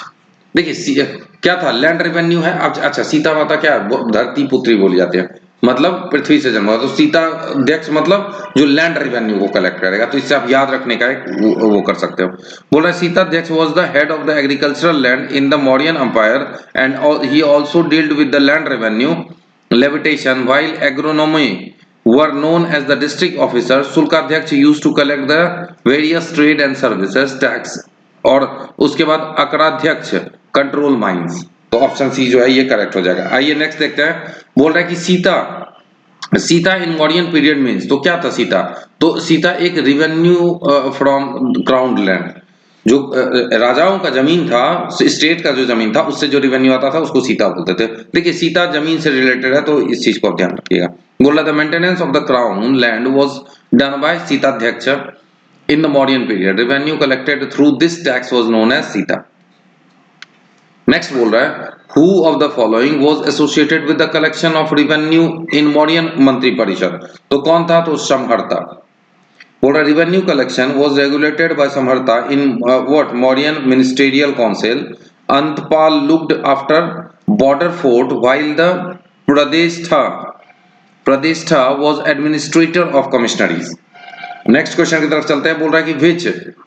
देखिए क्या था? लैंड रेवेन्यू है। अच्छा सीता माता क्या धरती पुत्री बोली जाती है, मतलब पृथ्वी से जन्म हुआ, तो सीता अध्यक्ष मतलब जो लैंड रेवेन्यू को कलेक्ट करेगा। तो इससे आप याद रखने का एक वो कर सकते हो। बोल रहा है Sitadhyaksha was the head of the agricultural land in the Mauryan empire and he also dealt with the land revenue levitation while agronomoi were known as the district officer. Shulkadhyaksha used to collect the various trade and services tax, और उसके बाद Akaradhyaksha control mines. तो option C जो है ये correct हो जाएगा। आइए नेक्स्ट देखते हैं। बोल रहा है कि सीता इन मौर्यन पीरियड मींस, तो क्या था सीता? तो सीता एक रिवेन्यू फ्रॉम क्राउन लैंड, जो राजाओं का जमीन था, स्टेट का जो जमीन था उससे जो रिवेन्यू आता था उसको सीता बोलते थे। देखिए सीता जमीन से रिलेटेड है, तो इस चीज को आप ध्यान रखिएगा। बोला the maintenance of the crown land was done by Sitadhyaksha in the Mauryan period. Revenue collected through this tax was known as Sita. Next बोल रहा है who of the following was associated with the collection of revenue in Mauryan मंत्री परिषद. तो कौन था? तो समहर्ता. बोल रहा revenue collection was regulated by Samharta in what Mauryan ministerial council. Antpal looked after border fort while the Pradeshtha was administrator of commissaries. Next question की तरफ चलते हैं. बोल रहा है कि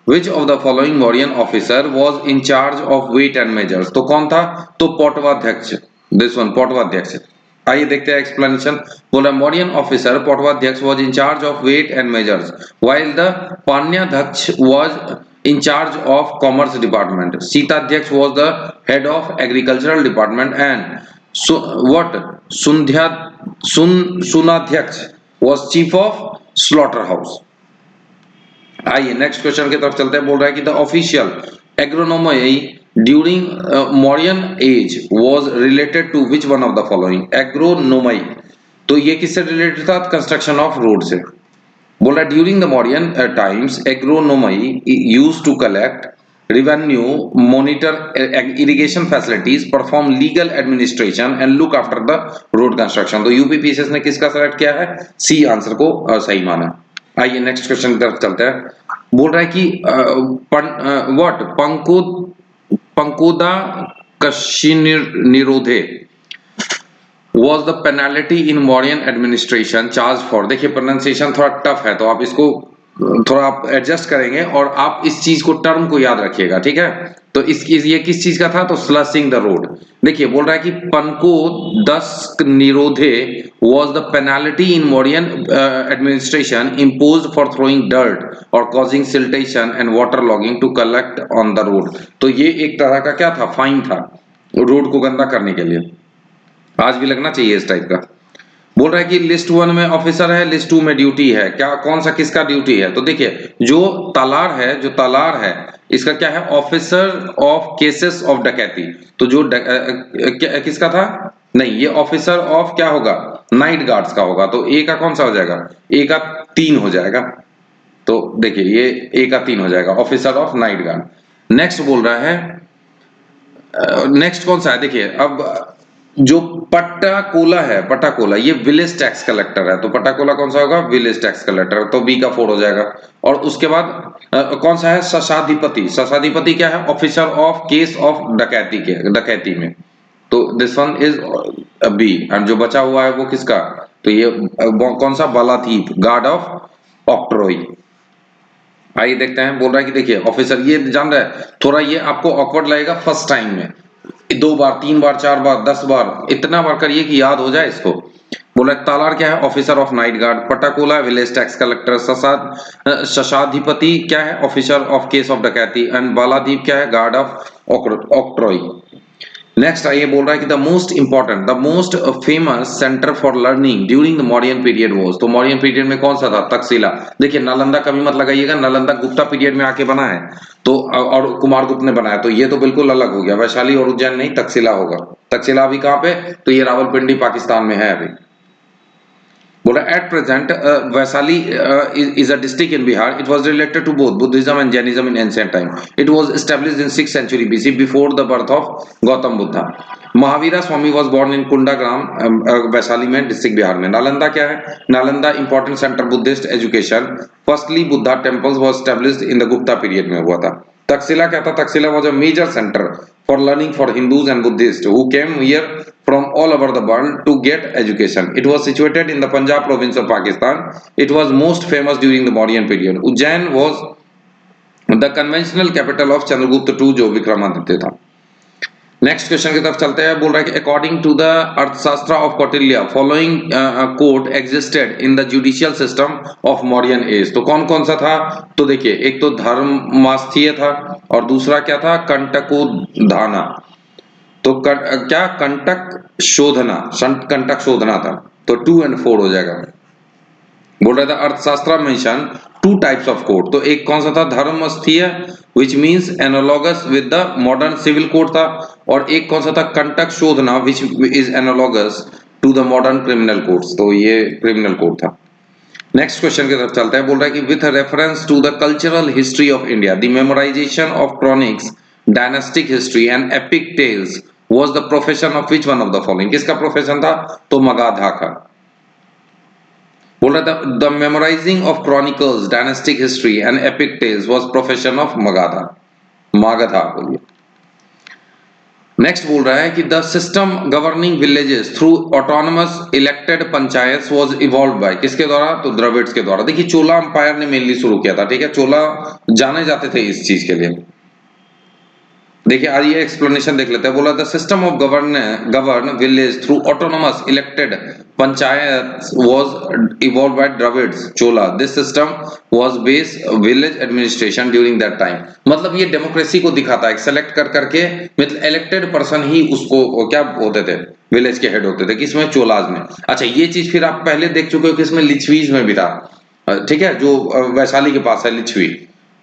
which of the following Mauryan officer was in charge of weight and measures. तो कौन था? तो पटवाध्यक्ष. This one पटवाध्यक्ष. आइए देखते हैं एक्सप्लेनेशन. बोल रहा है Mauryan officer पटवाध्यक्ष was in charge of weight and measures while the Panyadyaksh was in charge of commerce department. Sitadyaksh was the head of agricultural department and Sunadhyaksh was chief of slaughterhouse. आइए next question की तरफ चलते हैं. बोल रहा है कि the official agronomoi during Mauryan age was related to which one of the following. Agronomoi तो ये किससे रिलेटेड था? कंस्ट्रक्शन ऑफ रोड से. बोल रहा है during the Mauryan times agronomoi used to collect revenue, monitor irrigation facilities, perform legal administration and look after the road construction. तो यूपीपीएसएस ने किसका सेलेक्ट किया है? सी आंसर को सही माना. आइए नेक्स्ट क्वेश्चन की तरफ चलते हैं. बोल रहा है कि पंकोदा कशिनिरोधे was the penalty in Mauryan administration charged for. देखिए प्रोनाउंसिएशन थोड़ा टफ है तो आप इसको थोड़ा आप एडजस्ट करेंगे और आप इस चीज को टर्म को याद रखिएगा. ठीक है. तो ये किस चीज का था? तो स्लशिंग द रोड. देखिए बोल रहा है कि पनको 10 निरोधे was the penalty in Mauryan administration imposed for throwing dirt और causing siltation and water logging to collect on the road. तो ये एक तरह का क्या था? फाइन था रोड को गंदा करने के लिए. आज भी लगना चाहिए इस टाइप का. बोल रहा है कि लिस्ट 1 में ऑफिसर है, लिस्ट 2 में ड्यूटी है. क्या कौन सा किसका ड्यूटी है? तो देखिए जो तालार है इसका क्या है? ऑफिसर ऑफ केसेस ऑफ डकैती. तो जो किसका था? नहीं, ये ऑफिसर ऑफ क्या होगा? नाइट गार्ड्स का होगा. तो ए का कौन सा हो जाएगा? ए का 3 हो जाएगा. तो देखिए ये ए का 3 हो जाएगा, officer of night guard. Next बोल रहा है नेक्स्ट कौन सा है? देखिए अब जो पट्टाकोला ये विलेज टैक्स कलेक्टर है. तो पट्टाकोला कौन सा होगा? Village tax collector. तो बी का 4 हो जाएगा. और उसके बाद कौन सा है? शशाधिपति क्या है? ऑफिसर ऑफ केस ऑफ डकैती में. तो this one is B. And जो बचा हुआ है वो किसका? तो ये कौन सा? बालाथीप, गार्ड ऑफ ऑक्ट्रॉय. आइए देखते हैं. बोल रहा है कि देखिए ऑफिसर, ये जान रहा है थोड़ा ये आपको ऑकवर्ड लगेगा फर्स्ट टाइम में. 2 बार 3 बार 4 बार 10 बार इतना बार करिए कि याद हो जाए इसको. बोला तालार क्या है? Officer of night guard. Pattakola village tax collector. Shashadhipati क्या है? ऑफिसर ऑफ केस ऑफ डकैती. एंड बालादीप क्या है? Guard of octroi. नेक्स्ट आइए. बोल रहा है कि the most famous centre for learning during the Mauryan period was. तो मौर्यन पीरियड में कौन सा था? तक्षशिला. देखिए नालंदा कभी मत लगाइएगा, नालंदा गुप्ता पीरियड में आके बना है तो और कुमारगुप्त ने बनाया. तो ये तो बिल्कुल अलग हो गया. वैशाली और उज्जैन नहीं, तक्षशिला होगा. तक्षशिला अभी कहां पे? तो ये रावलपिंडी पाकिस्तान में है अभी. बोला at present Vaishali is a district in Bihar. It was related to both Buddhism and Jainism in ancient time. It was established in 6th century BC before the birth of Gautam Buddha. Mahavira Swami was born in Kundagram Vaishali में, district Bihar में. नालंदा क्या है? Nalanda important centre Buddhist education. Firstly Buddha temples was established in the Gupta period में हुआ था. तक्षशिला क्या था? Takshashila was a major center for learning for Hindus and Buddhists who came here from all over the world to get education. It was situated in the Punjab province of Pakistan. It was most famous during the Mauryan period. Ujjain was the conventional capital of Chandragupta II जो विक्रमादित्य था. Next question की तरफ चलते हैं. बोल रहा है कि according to the Arthashastra of Kautilya following code existed in the judicial system of Mauryan age. तो कौन कौन सा था? तो देखिए एक तो धर्मास्थीय था और दूसरा क्या था? कंटकोधाना. तो क्या? कंटक शोधना था. तो 2 and 4 हो जाएगा. बोल रहा था अर्थशास्त्र मेंशन 2 टाइप्स ऑफ कोड. तो एक कौन सा था? धर्मस्थीय which means analogous with the modern civil code था. और एक कौन सा था? कंटक शोधना which is analogous to the modern criminal codes. तो ये क्रिमिनल कोड था. नेक्स्ट क्वेश्चन की तरफ चलते हैं। बोल रहा है कि with reference to the cultural history of India the memorization of chronicles dynastic history and epic tales was the profession of which one of the following. किसका प्रोफेशन था? तो मगाधा का। बोल रहा था the memorizing of chronicles dynastic history and epic tales was profession of Magadha, Magadha बोलिए। Next बोल रहा है कि the system governing villages through autonomous elected panchayat was evolve bye. किसके द्वारा? तो द्रविड्स के द्वारा। देखिए चोला अंपायर ने मेनली शुरू किया था, ठीक है, चोला जाने जाते थे इस चीज के लिए। देखिए आज ये एक्सप्लेनेशन देख लेते हैं। बोला the system of govern village through autonomous elected panchayat was evolve bye Dravids Chola. This system was base village administration during that time. मतलब ये डेमोक्रेसी को दिखाता है, सेलेक्ट कर करके मतलब इलेक्टेड पर्सन ही उसको क्या होते थे, विलेज के हेड होते थे। किसमें? चोलाज में। अच्छा ये चीज फिर आप पहले देख चुके हो किसमें? लिच्छवीज में भी था, ठीक है, जो वैशाली के पास है लिच्छवी,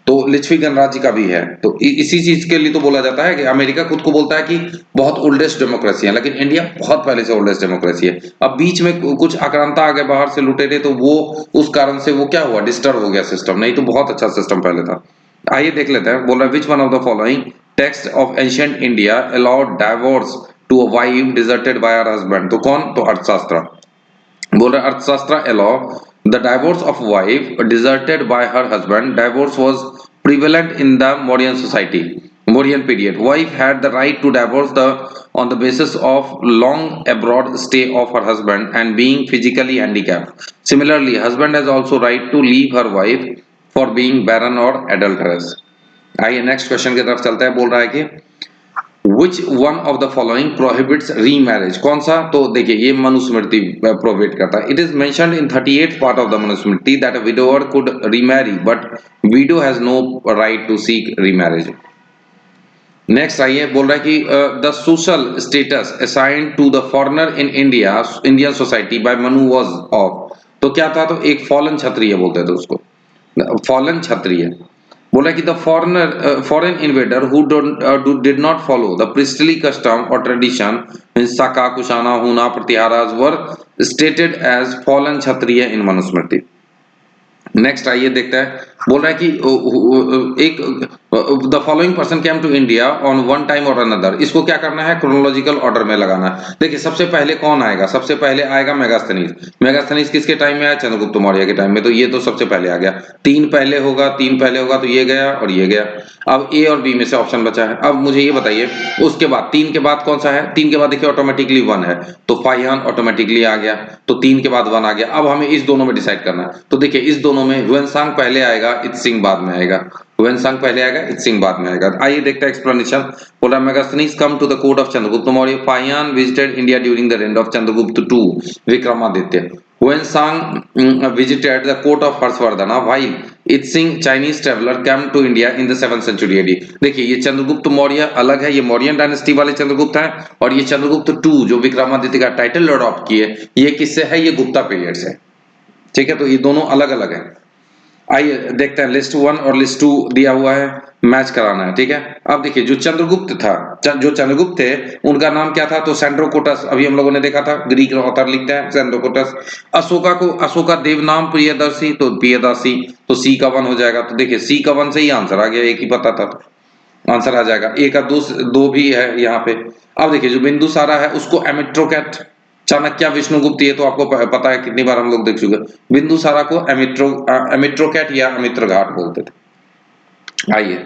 तो लिच्छवी गणराज्य का भी है। तो इसी चीज के लिए तो बोला जाता है कि अमेरिका खुद को बोलता है कि बहुत ओल्डेस्ट डेमोक्रेसी है, लेकिन इंडिया बहुत पहले से ओल्डेस्ट डेमोक्रेसी है। अब बीच में कुछ आक्रांता आ गए बाहर से लुटेरे, तो वो उस कारण से वो क्या हुआ, डिस्टर्ब हो गया सिस्टम, नहीं तो बहुत अच्छा सिस्टम पहले था। आइए देख लेते हैं। बोल रहा है which one of the following text of ancient India allowed divorce to a wife deserted by her husband. तो कौन? तो अर्थशास्त्र। बोल रहा अर्थशास्त्र allow the divorce of wife deserted by her husband. Divorce was prevalent in the Mauryan society, Mauryan period. Wife had the right to divorce the on the basis of long abroad stay of her husband and being physically handicapped. Similarly, husband has also right to leave her wife for being barren or adulterous. आइए next question की तरफ चलते हैं। बोल रहा है कि Which one of the following prohibits remarriage? कौन सा? तो देखिए ये मनुस्मृति प्रोहिबिट करता है। It is mentioned in 38th part of the Manusmriti that a widower could remarry, but widow has no right to seek remarriage. Next आइए। बोल रहा है कि the social status assigned to the foreigner in India Indian society by Manu was of. तो क्या था? तो एक फॉलन क्षत्रिय बोलते थे उसको, फॉलन क्षत्रिय। बोला कि the foreign invader who did not follow the priestly custom और tradition Saka Kushana Huna Pratiharas were stated as fallen Kshatriya in Manusmriti. Next आइए देखते हैं। बोल रहा है कि एक the following person came to India on one time और अनदर। इसको क्या करना है? क्रोनोलॉजिकल ऑर्डर में लगाना है। देखिए सबसे पहले कौन आएगा? सबसे पहले आएगा मेगास्थनीज। मेगास्थनीज किसके टाइम में आया? चंद्रगुप्त मौर्य के टाइम में। तो ये तो सबसे पहले आ गया। तीन पहले होगा तो ये गया और ये गया। अब ए और बी में से ऑप्शन बचा है। अब मुझे ये बताइए उसके बाद तीन के बाद कौन सा है? तीन के बाद देखिए ऑटोमेटिकली वन है, तो फाइहान ऑटोमेटिकली आ गया, तो तीन के बाद वन आ गया। अब हमें इस दोनों में डिसाइड करना है। तो देखिए इस दोनों में ह्वेनसांग पहले आएगा, इत्सिंग बाद में आएगा। ह्वेनसांग पहले आएगा, इत्सिंग बाद में आएगा। आइए देखते हैं एक्सप्लेनेशन। बोला Megasthenes come to the court of Chandragupta Maurya. Fahien visited India during the reign of Chandragupta two Vikramaditya. Huensang visited the court of Harshvardhana while Itzing Chinese traveler came to India in the 7th century AD। देखिए ये चंद्रगुप्त मौर्य अलग है, ये Mauryan dynasty वाले चंद्रगुप्त हैं, और ये Chandragupta to जो विक्रमादित्य का टाइटल अडॉप्ट किए, ये किससे है? ये गुप्ता पीरियड से। ठीक है, तो ये दोनों अलग अलग हैं। आइए देखते हैं। लिस्ट वन और लिस्ट टू दिया हुआ है, मैच कराना है। ठीक है, अब देखिए जो चंद्रगुप्त था, जो चंद्रगुप्त थे उनका नाम क्या था? तो सेंड्रोकोटस। अभी हम लोगों ने देखा था, ग्रीक ऑथर लिखते हैं सेंड्रोकोटस। अशोका को अशोका देव नाम प्रियदर्शी, तो प्रियदासी, तो सी का वन हो जाएगा। तो देखिए सी का वन से ही आंसर आ गया, एक ही पता था तो आंसर आ जाएगा। ए का दो भी है यहाँ पे। अब देखिए जो बिंदुसारा है उसको एमिट्रोकैट, चाणक्य विष्णुगुप्त ये तो आपको पता है, कितनी बार हम लोग देख चुके। बिंदुसारा को एमिट्रोकैट या अमित्र घाट बोलते थे। आइए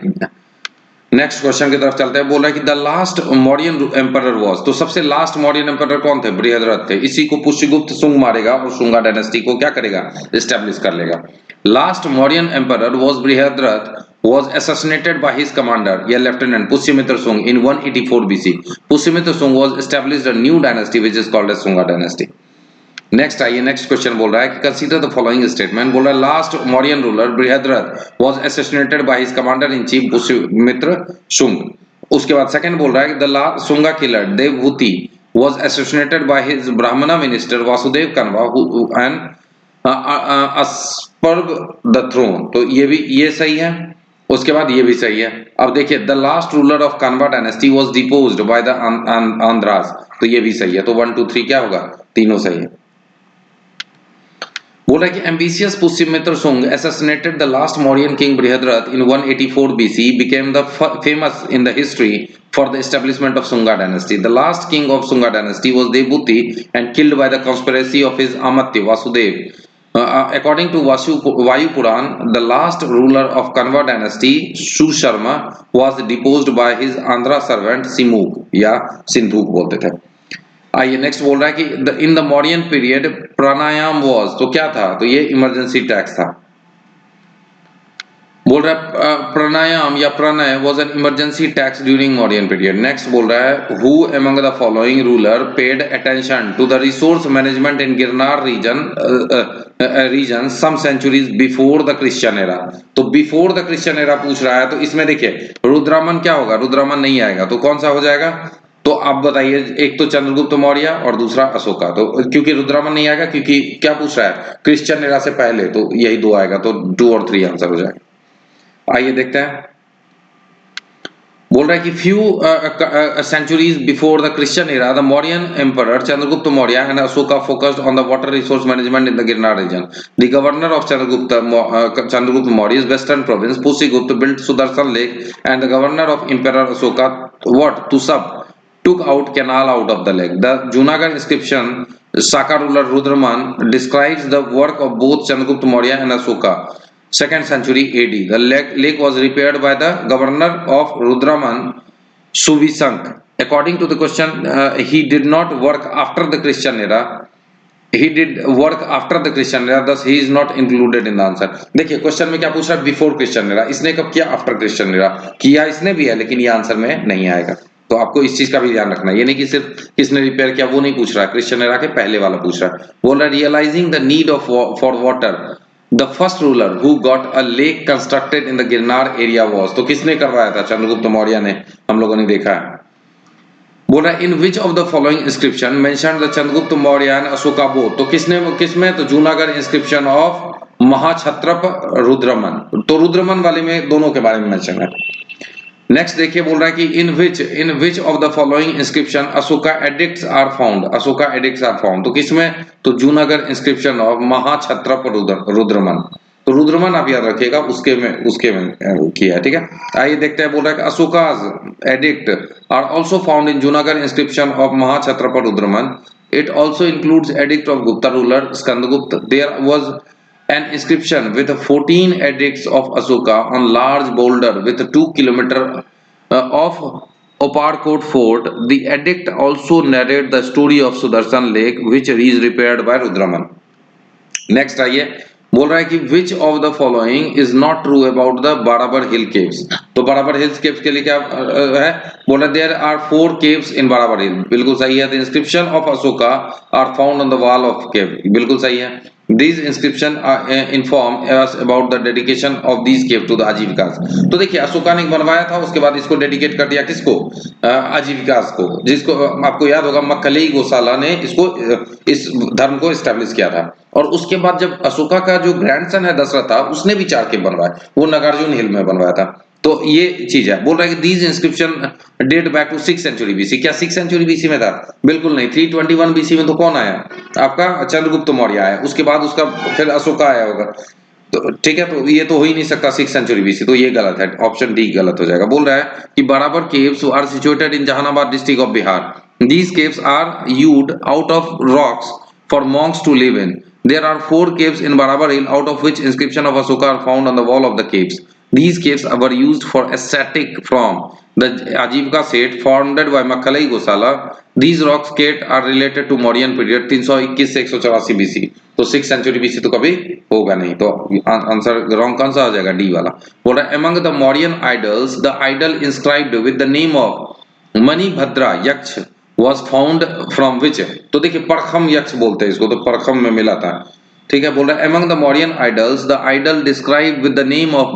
नेक्स्ट क्वेश्चन की तरफ चलते हैं। बोल रहा है कि the last Mauryan emperor was. तो सबसे लास्ट मौर्यन एम्परर कौन थे? बृहद्रथ थे। इसी को पुष्यगुप्त शुंग मारेगा और शुंगा डायनेस्टी को क्या करेगा? एस्टेब्लिश कर लेगा। Last Mauryan emperor was Brihadratha was assassinated by his commander या lieutenant Pushyamitra Sung in 184 BC. Pushyamitra Sung was established a new dynasty which is called as Sunga dynasty. Next आइए, नेक्स्ट क्वेश्चन बोल रहा है कि कंसीडर द फॉलोइंग स्टेटमेंट। बोल रहा है last Mauryan ruler Brihadratha was assassinated by his commander in chief Pushyamitra Shunga. उसके बाद सेकंड बोल रहा है कि the last Sunga killer Devabhuti was assassinated by his ब्राह्मण मिनिस्टर वासुदेव कनवा एंड अस्पर्ग द थ्रोन। तो ये सही है। उसके बाद ये भी सही है। अब देखिए द लास्ट रूलर ऑफ कानवा dynasty was deposed by the Andhra's. तो ये भी सही है। तो 1 2 3 क्या होगा? तीनों सही है। बोल रहा है कि ambitious Pushyamitra Sung assassinated the last Mauryan king Brihadrath in 184 BC, became the famous in the history for the establishment of Sunga dynasty. The last king of Sunga dynasty was Devbhuti and killed by the conspiracy of his Amatya Vasudev. According to Vayu Puran, the last ruler of Kanva dynasty, Sursharma, was deposed by his Andhra servant Simuk या सिंधुक बोलते थे। आइए next बोल रहा है कि in the Mauryan period pranayama was, तो क्या था, तो ये इमरजेंसी टैक्स था। बोल रहा है प्राणायाम या Pranaya was an emergency tax during Mauryan period. Next बोल रहा है who among the following ruler paid attention to the resource management in Girnar region some centuries before the Christian era. तो बिफोर द क्रिश्चियन एरा पूछ रहा है, तो इसमें देखिए रुद्रमन क्या होगा, रुद्रमन नहीं आएगा, तो कौन सा हो जाएगा, तो आप बताइए, एक तो चंद्रगुप्त मौर्य और दूसरा अशोका। तो क्योंकि रुद्रमन नहीं आएगा, क्योंकि क्या पूछ रहा है, क्रिश्चियन एरा से पहले, तो यही दो आएगा, तो 2 और 3 आंसर हो जाएगा। आइए देखते हैं, बोल रहा है कि few centuries before the Christian era, the Mauryan emperor Chandragupta Maurya and Ashoka focused on the water resource management in the Girnar region. The governor of Chandragupta Maurya's western province, Pushyagupta, built Sudarshan Lake, and the governor of Emperor Ashoka, Tusab, took out canal out of the lake. The Junagadh inscription, Saka ruler Rudraman, describes the work of both Chandragupta Maurya and Ashoka. 2nd century AD. The lake was repaired by the governor of Rudraman, Suvisank. According to the question, he did not work after the Christian era. He did work after the Christian era, thus he is not included in the answer. देखिए question में क्या पूछ रहा है, before Christian era, इसने कब किया, after Christian era किया, इसने भी है, लेकिन ये आंसर में नहीं आएगा। तो आपको इस चीज का भी ध्यान रखना है, ये नहीं कि सिर्फ किसने रिपेयर किया वो नहीं पूछ रहा है, क्रिश्चियन एरा के पहले वाला पूछ रहा है। बोल रहा है realising the need of for water, the first ruler who got a lake constructed in the Girnar area was, तो किसने करवाया था, चंद्रगुप्त मौर्य ने, हम लोगों ने देखा है। बोल रहा है in which of the following inscription mention the Chandragupta Maurya and Ashoka both, तो किसमें, तो जूनागढ़ इंस्क्रिप्शन ऑफ महाक्षत्रप रुद्रमन, तो रुद्रमन वाले में दोनों के बारे में मेंशन है। नेक्स्ट देखिए, बोल रहा है कि in which of the following inscription Ashoka edicts are found, Ashoka edicts are found, तो किसमें, तो जूनागढ़ इंस्क्रिप्शन ऑफ महाक्षत्रप रुद्रमन, तो रुद्रमन आप याद रखिएगा, उसके में किया है, ठीक है। आइए देखते हैं, बोल रहा है कि Ashoka's edict are also found in Junagadh inscription of Mahakshatrapa Rudraman. It also includes edict of Gupta ruler Skandagupta. There was an inscription with 14 edicts of Ashoka on large boulder with 2 kilometer of Oparkot fort. The edict also narrate the story of Sudarshan Lake which is repaired by Rudraman. Next आइए, बोल रहा है कि which of the following is not true about the Barabar Hill caves, तो Barabar Hills caves के लिए क्या है, बोल रहा है there are 4 caves in Barabar Hill, बिल्कुल सही है। The inscription of Ashoka are found on the wall of cave, बिल्कुल सही है। These inscription inform us about the dedication of these caves to the आजीविकास, तो देखिए अशोका ने बनवाया था, उसके बाद इसको डेडिकेट कर दिया किसको, आजीविकास को, जिसको आपको याद होगा मक्खली गोसाला ने इसको इस धर्म को एस्टैब्लिश किया था। और उसके बाद जब अशोका का जो ग्रैंडसन है दशरथ था, उसने भी 4 केव बनवाए, वो नागार्जुन हिल में बनवाया था। तो ये चीज है, बोल रहा है कि these inscription date back to 6th century BC. क्या 6th सेंचुरी बीसी में था, बिल्कुल नहीं। 321 बीसी में तो कौन आया, आपका चंद्रगुप्त मौर्य आया, उसके बाद उसका फिर अशोका आया होगा, तो ठीक है, तो ये तो हो ही नहीं सकता 6th सेंचुरी बीसी, तो ये गलत है, ऑप्शन डी गलत हो जाएगा। बोल रहा है कि Barabar caves are situated in Jehanabad district of Bihar. These caves are hewed out of rocks for monks to live in. There are 4 caves in Barabar Hill, out of which inscription of Ashoka are found on the wall of the caves. These caves were used for ascetic from the Ajivika set founded by Makkalai Gosala. These rocks are related to Mauryan period 321 से 184 BC. तो 6th century BC तो कभी होगा नहीं, तो answer wrong कौन सा हो जाएगा, डी वाला। बोल रहा है among the Mauryan idols, the idol inscribed with the name of Manibhadra यक्ष was found from which, तो देखिए परखम यक्ष बोलते हैं इसको, तो परखम में मिला था, ठीक है। बोल रहा है among the Mauryan idols, the idol described with the name of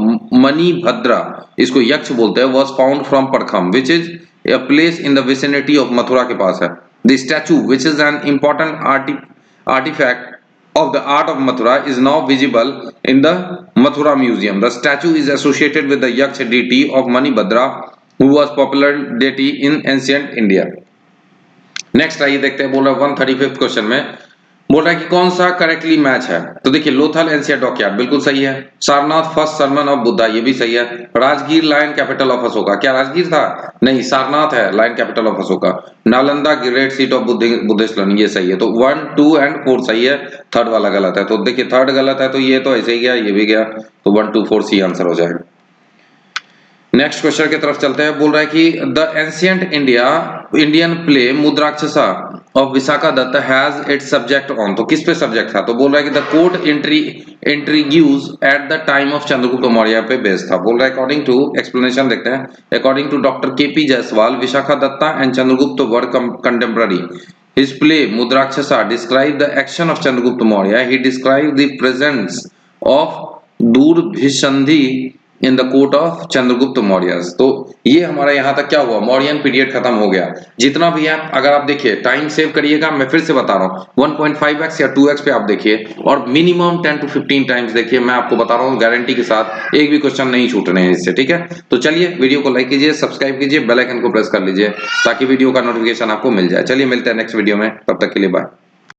Manibhadra, इसको यक्ष बोलते हैं, was found from Parkham which is a place in the vicinity of Mathura के पास है। The statue which is an important artifact of the art of Mathura is now visible in the Mathura museum. The statue is associated with the Yaksha deity of Manibhadra who was popular deity in ancient India. Next आइए देखते हैं, बोल रहा है 135th question में, बोल रहा है कि कौन सा करेक्टली मैच है, तो देखिए लोथल एनसीआर डॉकयार्ड बिल्कुल सही है, Sarnath first sermon of Buddha ये भी सही है, Rajgir lion capital of Ashoka, क्या राजगीर था, नहीं सारनाथ है lion capital of Ashoka, Nalanda great seat of Buddhist learning ये सही है, तो 1 2 एंड 4 सही है, थर्ड वाला गलत है, तो देखिए थर्ड गलत है तो ये तो ऐसे ही गया, ये भी गया, तो 1 2 4 सी आंसर हो जाएगा। नेक्स्ट क्वेश्चन की तरफ चलते हैं, बोल रहा है कि the ancient Indian play Mudrarakshasa of Vishakha Datta has its subject on, तो किस पे सब्जेक्ट था, तो बोल रहा है कि the court इंट्रीग्यूज at the time of Chandragupta Maurya पे बेस्ड था, बोल रहा है अकॉर्डिंग टू एक्सप्लेनेशन देखते हैं, according to doctor KP Jayaswal Vishakha Datta and Chandragupta were contemporary, his play Mudrakshasa described the action of Chandragupta Maurya. He described the presence of Durbhisandhi in the court of Chandragupta Maurya. तो ये हमारा यहाँ तक क्या हुआ, मौर्यन पीरियड खत्म हो गया। जितना भी है अगर आप देखिए टाइम सेव करिएगा, मैं फिर से बता रहा हूँ 1.5x या 2x पे आप देखिए और मिनिमम 10 to 15 टाइम्स देखिए, मैं आपको बता रहा हूँ गारंटी के साथ, एक भी क्वेश्चन नहीं छूटने हैं इससे, ठीक है। तो चलिए वीडियो को लाइक कीजिए, सब्सक्राइब कीजिए, बेल आइकन को प्रेस कर लीजिए ताकि वीडियो का नोटिफिकेशन आपको मिल जाए। चलिए मिलते हैं नेक्स्ट वीडियो में, तब तक के लिए बाय।